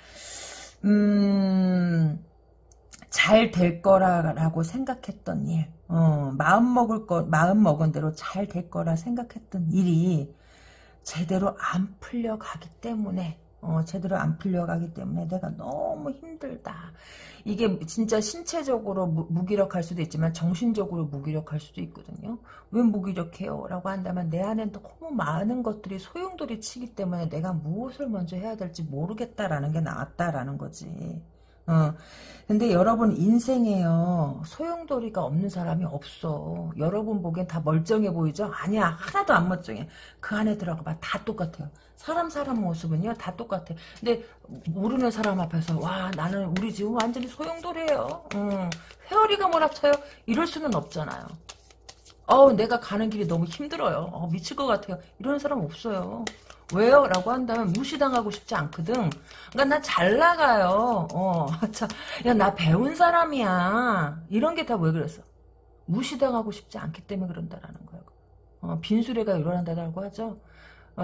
잘 될 거라고 생각했던 일, 마음 먹은 대로 잘 될 거라 생각했던 일이 제대로 안 풀려가기 때문에 내가 너무 힘들다. 이게 진짜 신체적으로 무기력할 수도 있지만 정신적으로 무기력할 수도 있거든요. 왜 무기력해요? 라고 한다면 내 안엔 너무 많은 것들이 소용돌이 치기 때문에 내가 무엇을 먼저 해야 될지 모르겠다라는 게 나왔다라는 거지. 근데 여러분 인생에요. 소용돌이가 없는 사람이 없어. 여러분 보기엔 다 멀쩡해 보이죠? 아니야. 하나도 안 멀쩡해. 그 안에 들어가봐. 다 똑같아요. 사람 모습은요. 다 똑같아. 근데 모르는 사람 앞에서 와 나는 우리 집은 완전히 소용돌이에요. 회오리가 몰아쳐요. 이럴 수는 없잖아요. 내가 가는 길이 너무 힘들어요. 미칠 것 같아요. 이런 사람 없어요. 왜요? 라고 한다면 무시당하고 싶지 않거든. 그러니까 나 잘 나가요. 야, 나 배운 사람이야. 이런 게 다 왜 그랬어? 무시당하고 싶지 않기 때문에 그런다라는 거예요. 빈수레가 일어난다고 하죠.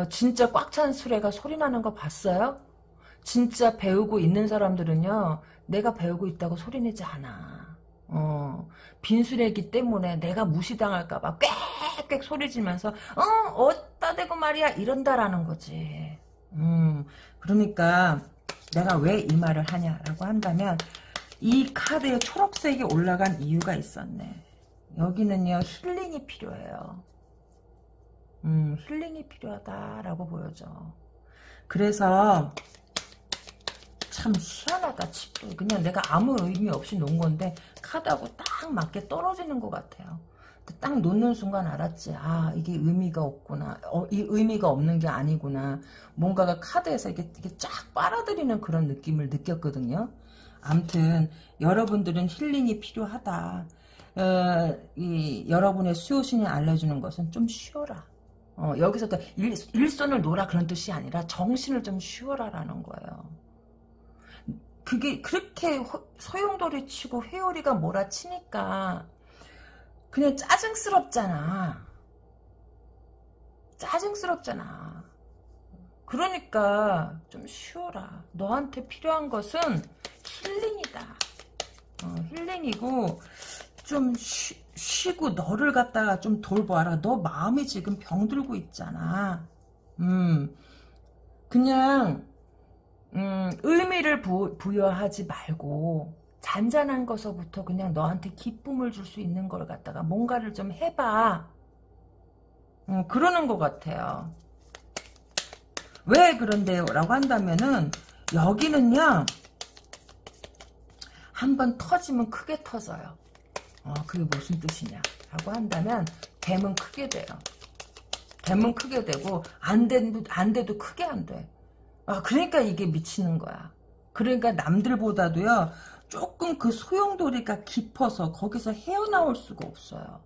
진짜 꽉 찬 수레가 소리 나는 거 봤어요? 진짜 배우고 있는 사람들은요. 내가 배우고 있다고 소리내지 않아. 빈수레기 때문에 내가 무시당할까봐 꽥꽥 소리지면서 어따 대고 말이야 이런다라는 거지. 그러니까 내가 왜 이 말을 하냐라고 한다면 이 카드에 초록색이 올라간 이유가 있었네. 여기는요 힐링이 필요해요. 힐링이 필요하다라고 보여져. 그래서 참 희한하다. 그냥 내가 아무 의미 없이 놓은 건데 카드하고 딱 맞게 떨어지는 것 같아요. 딱 놓는 순간 알았지. 이게 의미가 없구나. 이 의미가 없는 게 아니구나. 뭔가가 카드에서 이게 쫙 빨아들이는 그런 느낌을 느꼈거든요. 암튼 여러분들은 힐링이 필요하다. 여러분의 수호신이 알려주는 것은 좀 쉬어라. 여기서 또 일손을 놓으라 그런 뜻이 아니라 정신을 좀 쉬어라라는 거예요. 그게 그렇게 소용돌이 치고 회오리가 몰아치니까 그냥 짜증스럽잖아. 그러니까 좀 쉬어라. 너한테 필요한 것은 힐링이다. 힐링이고 좀 쉬고 너를 갖다가 좀 돌봐라. 너 마음이 지금 병들고 있잖아. 그냥 의미를 부여하지 말고 잔잔한 것서부터 그냥 너한테 기쁨을 줄 수 있는 걸 갖다가 뭔가를 좀 해봐. 그러는 것 같아요. 왜 그런데요? 라고 한다면은 여기는요 한번 터지면 크게 터져요. 그게 무슨 뜻이냐 라고 한다면 뱀은 크게 돼요. 뱀은 크게 되고 안 돼도 크게 안 돼. 그러니까 이게 미치는 거야. 그러니까 남들보다도요 조금 그 소용돌이가 깊어서 거기서 헤어나올 수가 없어요.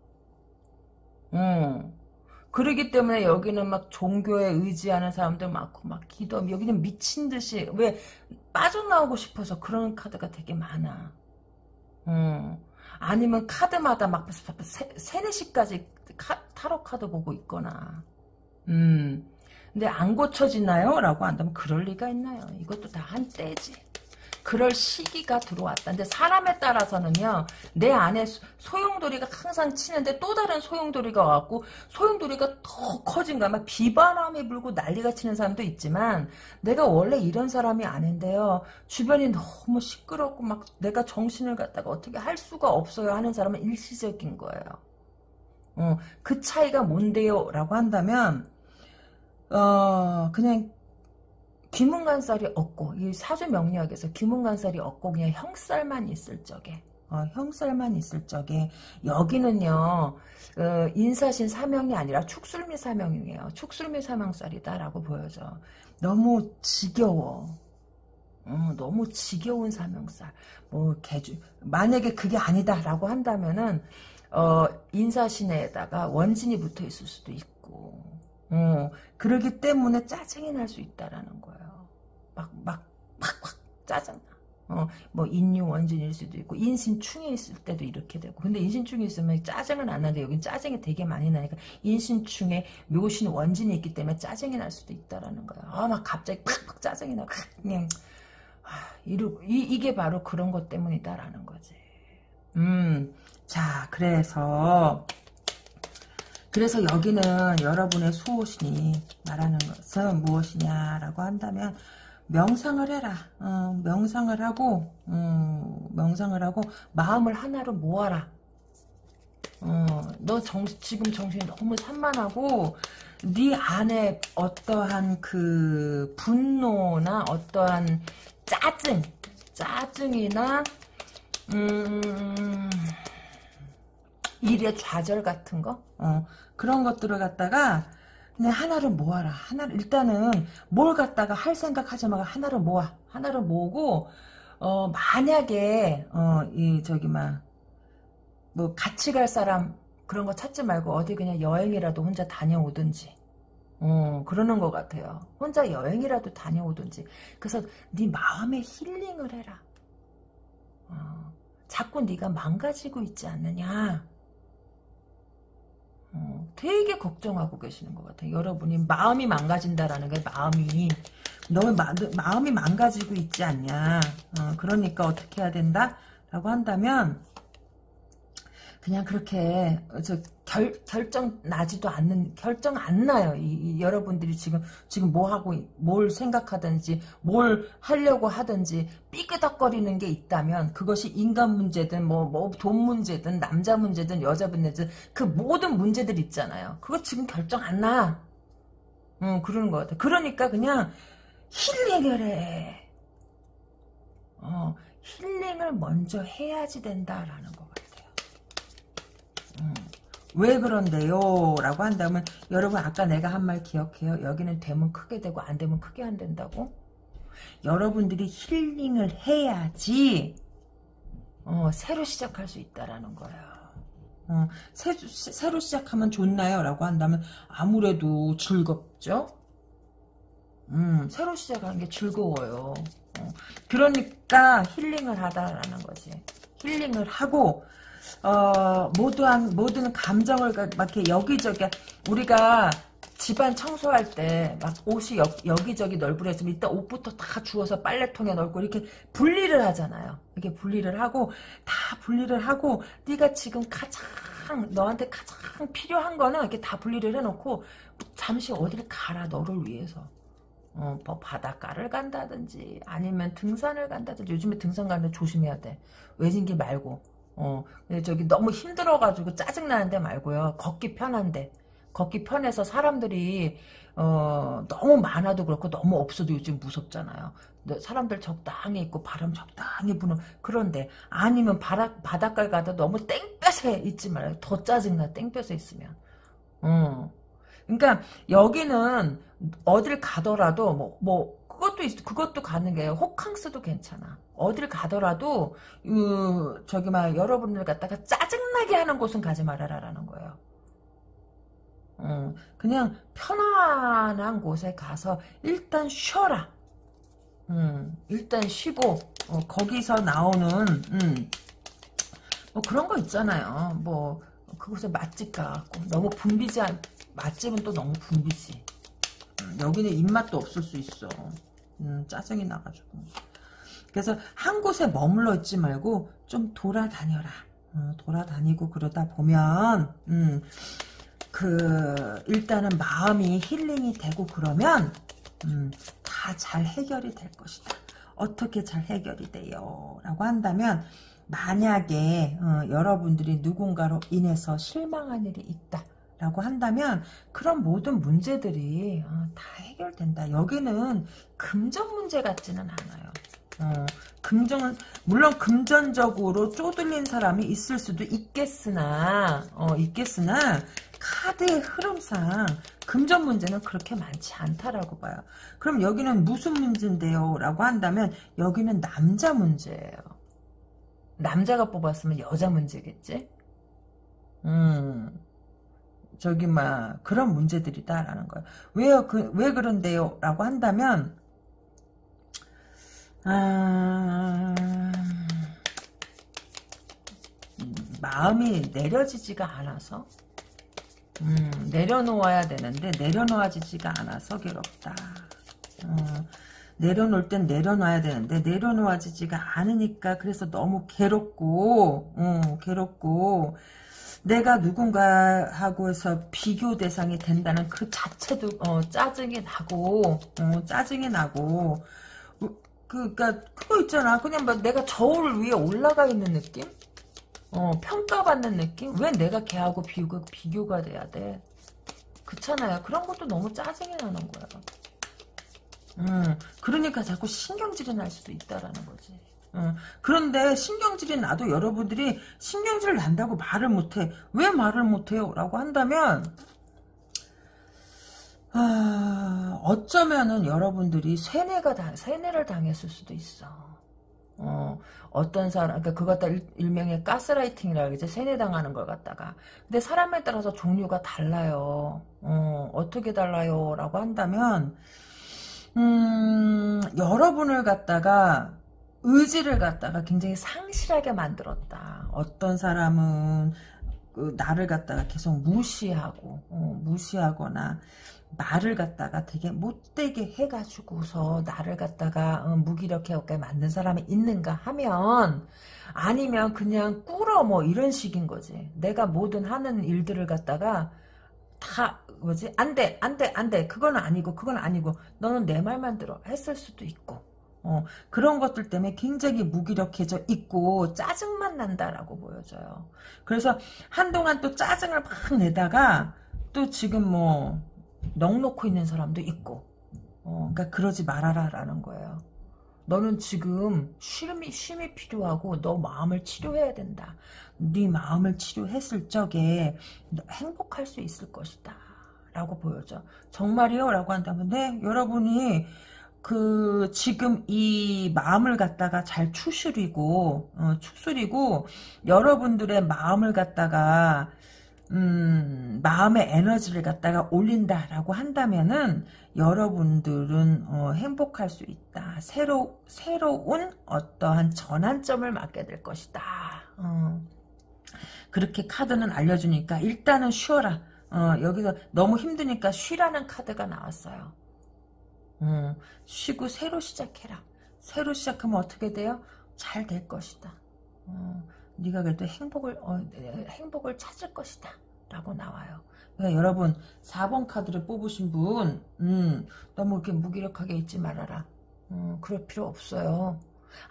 그러기 때문에 여기는 막 종교에 의지하는 사람들 많고 막 기도 여기는 미친 듯이 왜 빠져나오고 싶어서 그런 카드가 되게 많아. 아니면 카드마다 막 세네 시까지 타로 카드 보고 있거나. 근데 안 고쳐지나요? 라고 한다면 그럴 리가 있나요? 이것도 다 한때지. 그럴 시기가 들어왔다. 근데 사람에 따라서는요, 내 안에 소용돌이가 항상 치는데 또 다른 소용돌이가 와갖고, 소용돌이가 더 커진 거야. 막 비바람이 불고 난리가 치는 사람도 있지만, 내가 원래 이런 사람이 아닌데요. 주변이 너무 시끄럽고, 막 내가 정신을 갖다가 어떻게 할 수가 없어요 하는 사람은 일시적인 거예요. 그 차이가 뭔데요? 라고 한다면, 그냥, 귀문간살이 없고 이 사주 명리학에서 귀문간살이 없고 그냥 형살만 있을 적에 형살만 있을 적에 여기는요 인사신 사명이 아니라 축술미 사명이에요. 축술미 사명살이다라고 보여져. 너무 지겨워. 너무 지겨운 사명살. 뭐 개주 만약에 그게 아니다라고 한다면은 인사신에다가 원진이 붙어 있을 수도 있고. 그러기 때문에 짜증이 날 수 있다라는 거예요. 막 짜증나. 뭐 인유 원진일 수도 있고 인신충이 있을 때도 이렇게 되고. 근데 인신충이 있으면 짜증은 안 나는데 여긴 짜증이 되게 많이 나니까 인신충에 묘신 원진이 있기 때문에 짜증이 날 수도 있다라는 거예요. 막 갑자기 팍팍 짜증이 나. 그냥 이게 바로 그런 것 때문이다라는 거지. 자, 그래서 여기는 여러분의 수호신이 말하는 것은 무엇이냐라고 한다면 명상을 해라. 명상을 하고 마음을 하나로 모아라. 너 지금 정신이 너무 산만하고 네 안에 어떠한 그 분노나 어떠한 짜증이나 일의 좌절 같은 거 그런 것들을 갖다가 그냥 하나를 모아라. 일단은 뭘 갖다가 할 생각하지 말고 하나를 모으고 만약에 뭐 같이 갈 사람 그런 거 찾지 말고 어디 그냥 여행이라도 혼자 다녀오든지 그러는 것 같아요. 혼자 여행이라도 다녀오든지. 그래서 네 마음의 힐링을 해라. 자꾸 네가 망가지고 있지 않느냐. 되게 걱정하고 계시는 것 같아요. 여러분이 마음이 망가진다라는 게 너무 마음이 망가지고 있지 않냐. 그러니까 어떻게 해야 된다? 라고 한다면 그냥 그렇게 결정 나지도 않는 결정 안 나요. 여러분들이 지금 뭐 하고 뭘 생각하든지 뭘 하려고 하든지 삐끄덕거리는 게 있다면 그것이 인간 문제든 뭐 돈 문제든 남자 문제든 여자 문제든 그 모든 문제들 있잖아요. 그거 지금 결정 안 나. 그러는 것 같아. 그러니까 그냥 힐링을 해. 힐링을 먼저 해야지 된다라는 거. 왜 그런데요? 라고 한다면 여러분 아까 내가 한 말 기억해요? 여기는 되면 크게 되고 안 되면 크게 안 된다고? 여러분들이 힐링을 해야지 새로 시작할 수 있다라는 거예요. 새로 시작하면 좋나요? 라고 한다면 아무래도 즐겁죠? 새로 시작하는 게 즐거워요. 그러니까 힐링을 하다라는 거지. 힐링을 하고 모든 감정을 막 이렇게 여기저기 우리가 집안 청소할 때 막 옷이 여기저기 널브러졌으면 일단 옷부터 다 주워서 빨래통에 넣고 이렇게 분리를 하잖아요. 이렇게 분리를 하고 다 분리를 하고 네가 지금 너한테 가장 필요한 거는 이렇게 다 분리를 해놓고 잠시 어디를 가라 너를 위해서. 뭐 바닷가를 간다든지 아니면 등산을 간다든지. 요즘에 등산 가는데 조심해야 돼. 외진길 말고. 저기 너무 힘들어가지고 짜증나는데 말고요. 걷기 편해서 사람들이 너무 많아도 그렇고 너무 없어도 요즘 무섭잖아요. 사람들 적당히 있고 바람 적당히 부는 그런데 아니면 바닷가에 가도 너무 땡볕에 있지 말아요. 더 짜증나 땡볕에 있으면. 그러니까 여기는 어딜 가더라도 그것도 가는 게 호캉스도 괜찮아. 어딜 가더라도 여러분들 갖다가 짜증나게 하는 곳은 가지 말아라라는 거예요. 그냥 편안한 곳에 가서 일단 쉬어라. 일단 쉬고 거기서 나오는 뭐 그런 거 있잖아요. 뭐 그곳에 맛집 가갖고 너무 붐비지 맛집은 또 너무 붐비지. 여기는 입맛도 없을 수 있어. 짜증이 나가지고. 그래서 한 곳에 머물러 있지 말고 좀 돌아다녀라. 돌아다니고 그러다 보면 일단은 마음이 힐링이 되고 그러면 다 잘 해결이 될 것이다. 어떻게 잘 해결이 돼요? 라고 한다면 만약에 여러분들이 누군가로 인해서 실망한 일이 있다. 라고 한다면 그런 모든 문제들이 다 해결된다. 여기는 금전 문제 같지는 않아요. 물론 금전적으로 쪼들린 사람이 있을 수도 있겠으나 카드의 흐름상 금전 문제는 그렇게 많지 않다라고 봐요. 그럼 여기는 무슨 문제인데요? 라고 한다면 여기는 남자 문제예요. 남자가 뽑았으면 여자 문제겠지? 그런 문제들이다라는 거예요. 왜 그런데요? 라고 한다면 마음이 내려지지가 않아서 내려놓아야 되는데 내려놓아지지가 않아서 괴롭다. 내려놓을 땐 내려놔야 되는데 내려놓아지지가 않으니까 그래서 너무 괴롭고 내가 누군가하고 해서 비교 대상이 된다는 그 자체도 짜증이 나고 그러니까 그거 있잖아. 그냥 막 내가 저울 위에 올라가 있는 느낌? 평가받는 느낌? 왜 내가 걔하고 비교가 돼야 돼? 그렇잖아요. 그런 것도 너무 짜증이 나는 거야. 그러니까 자꾸 신경질이 날 수도 있다라는 거지. 그런데 신경질이 나도 여러분들이 신경질 난다고 말을 못해. 왜 말을 못해요? 라고 한다면 어쩌면은 여러분들이 세뇌를 당했을 수도 있어. 어떤 사람, 그러니까 그거 갖다 일명의 가스라이팅이라고 하겠지. 세뇌당하는 걸 갖다가. 근데 사람에 따라서 종류가 달라요. 어떻게 달라요? 라고 한다면, 여러분을 갖다가, 의지를 갖다가 굉장히 상실하게 만들었다. 어떤 사람은, 나를 갖다가 계속 무시하거나, 말을 갖다가 되게 못되게 해가지고서 나를 갖다가 무기력하게 만든 사람이 있는가 하면 아니면 그냥 꿇어 뭐 이런 식인 거지. 내가 모든 하는 일들을 갖다가 다 안돼 그건 아니고 너는 내 말만 들어 했을 수도 있고 그런 것들 때문에 굉장히 무기력해져 있고 짜증만 난다라고 보여져요. 그래서 한동안 또 짜증을 막 내다가 또 지금 넋놓고 있는 사람도 있고 그러니까 그러지 말아라라는 거예요. 너는 지금 쉼이 필요하고 너 마음을 치료해야 된다. 네 마음을 치료했을 적에 행복할 수 있을 것이다 라고 보여져. 정말이요? 라고 한다면 네, 여러분이 지금 이 마음을 갖다가 잘 추스리고 여러분들의 마음을 갖다가 마음의 에너지를 갖다가 올린다라고 한다면은 여러분들은 행복할 수 있다. 새로운 어떠한 전환점을 맞게 될 것이다. 그렇게 카드는 알려주니까 일단은 쉬어라. 여기서 너무 힘드니까 쉬라는 카드가 나왔어요. 쉬고 새로 시작해라. 새로 시작하면 어떻게 돼요? 잘 될 것이다. 네가 그래도 행복을 찾을 것이다 라고 나와요. 그러니까 여러분 4번 카드를 뽑으신 분 너무 이렇게 무기력하게 있지 말아라. 그럴 필요 없어요.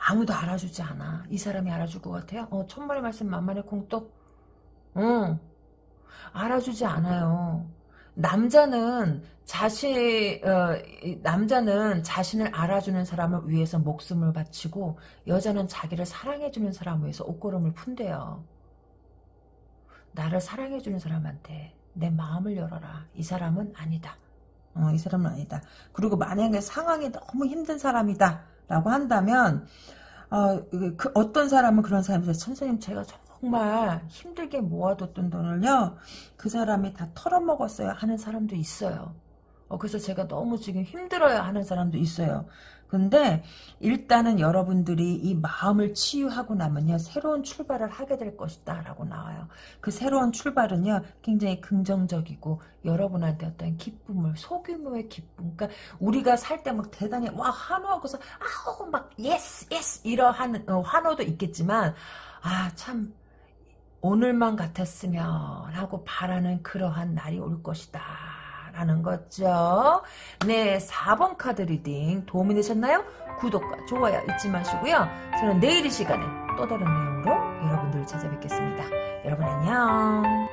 아무도 알아주지 않아. 이 사람이 알아줄 것 같아요? 천만의 말씀 만만의 콩떡. 알아주지 않아요. 남자는 자신을 알아주는 사람을 위해서 목숨을 바치고 여자는 자기를 사랑해주는 사람을 위해서 옷걸음을 푼대요. 나를 사랑해주는 사람한테 내 마음을 열어라. 이 사람은 아니다. 이 사람은 아니다. 그리고 만약에 상황이 너무 힘든 사람이다 라고 한다면 어떤 사람은 그런 사람이죠. 선생님 제가 정말 힘들게 모아뒀던 돈을요, 그 사람이 다 털어먹었어요 하는 사람도 있어요. 그래서 제가 너무 지금 힘들어요 하는 사람도 있어요. 근데 일단은 여러분들이 이 마음을 치유하고 나면요, 새로운 출발을 하게 될 것이다 라고 나와요. 그 새로운 출발은요, 굉장히 긍정적이고 여러분한테 어떤 기쁨을, 소규모의 기쁨, 그러니까 우리가 살 때 막 대단히 와 환호하고서 아우 막 예스 예스 이러한 환호도 있겠지만, 아 참 오늘만 같았으면 하고 바라는 그러한 날이 올 것이다 라는 거죠. 네, 4번 카드 리딩 도움이 되셨나요? 구독과 좋아요 잊지 마시고요. 저는 내일 이 시간에 또 다른 내용으로 여러분들을 찾아뵙겠습니다. 여러분 안녕.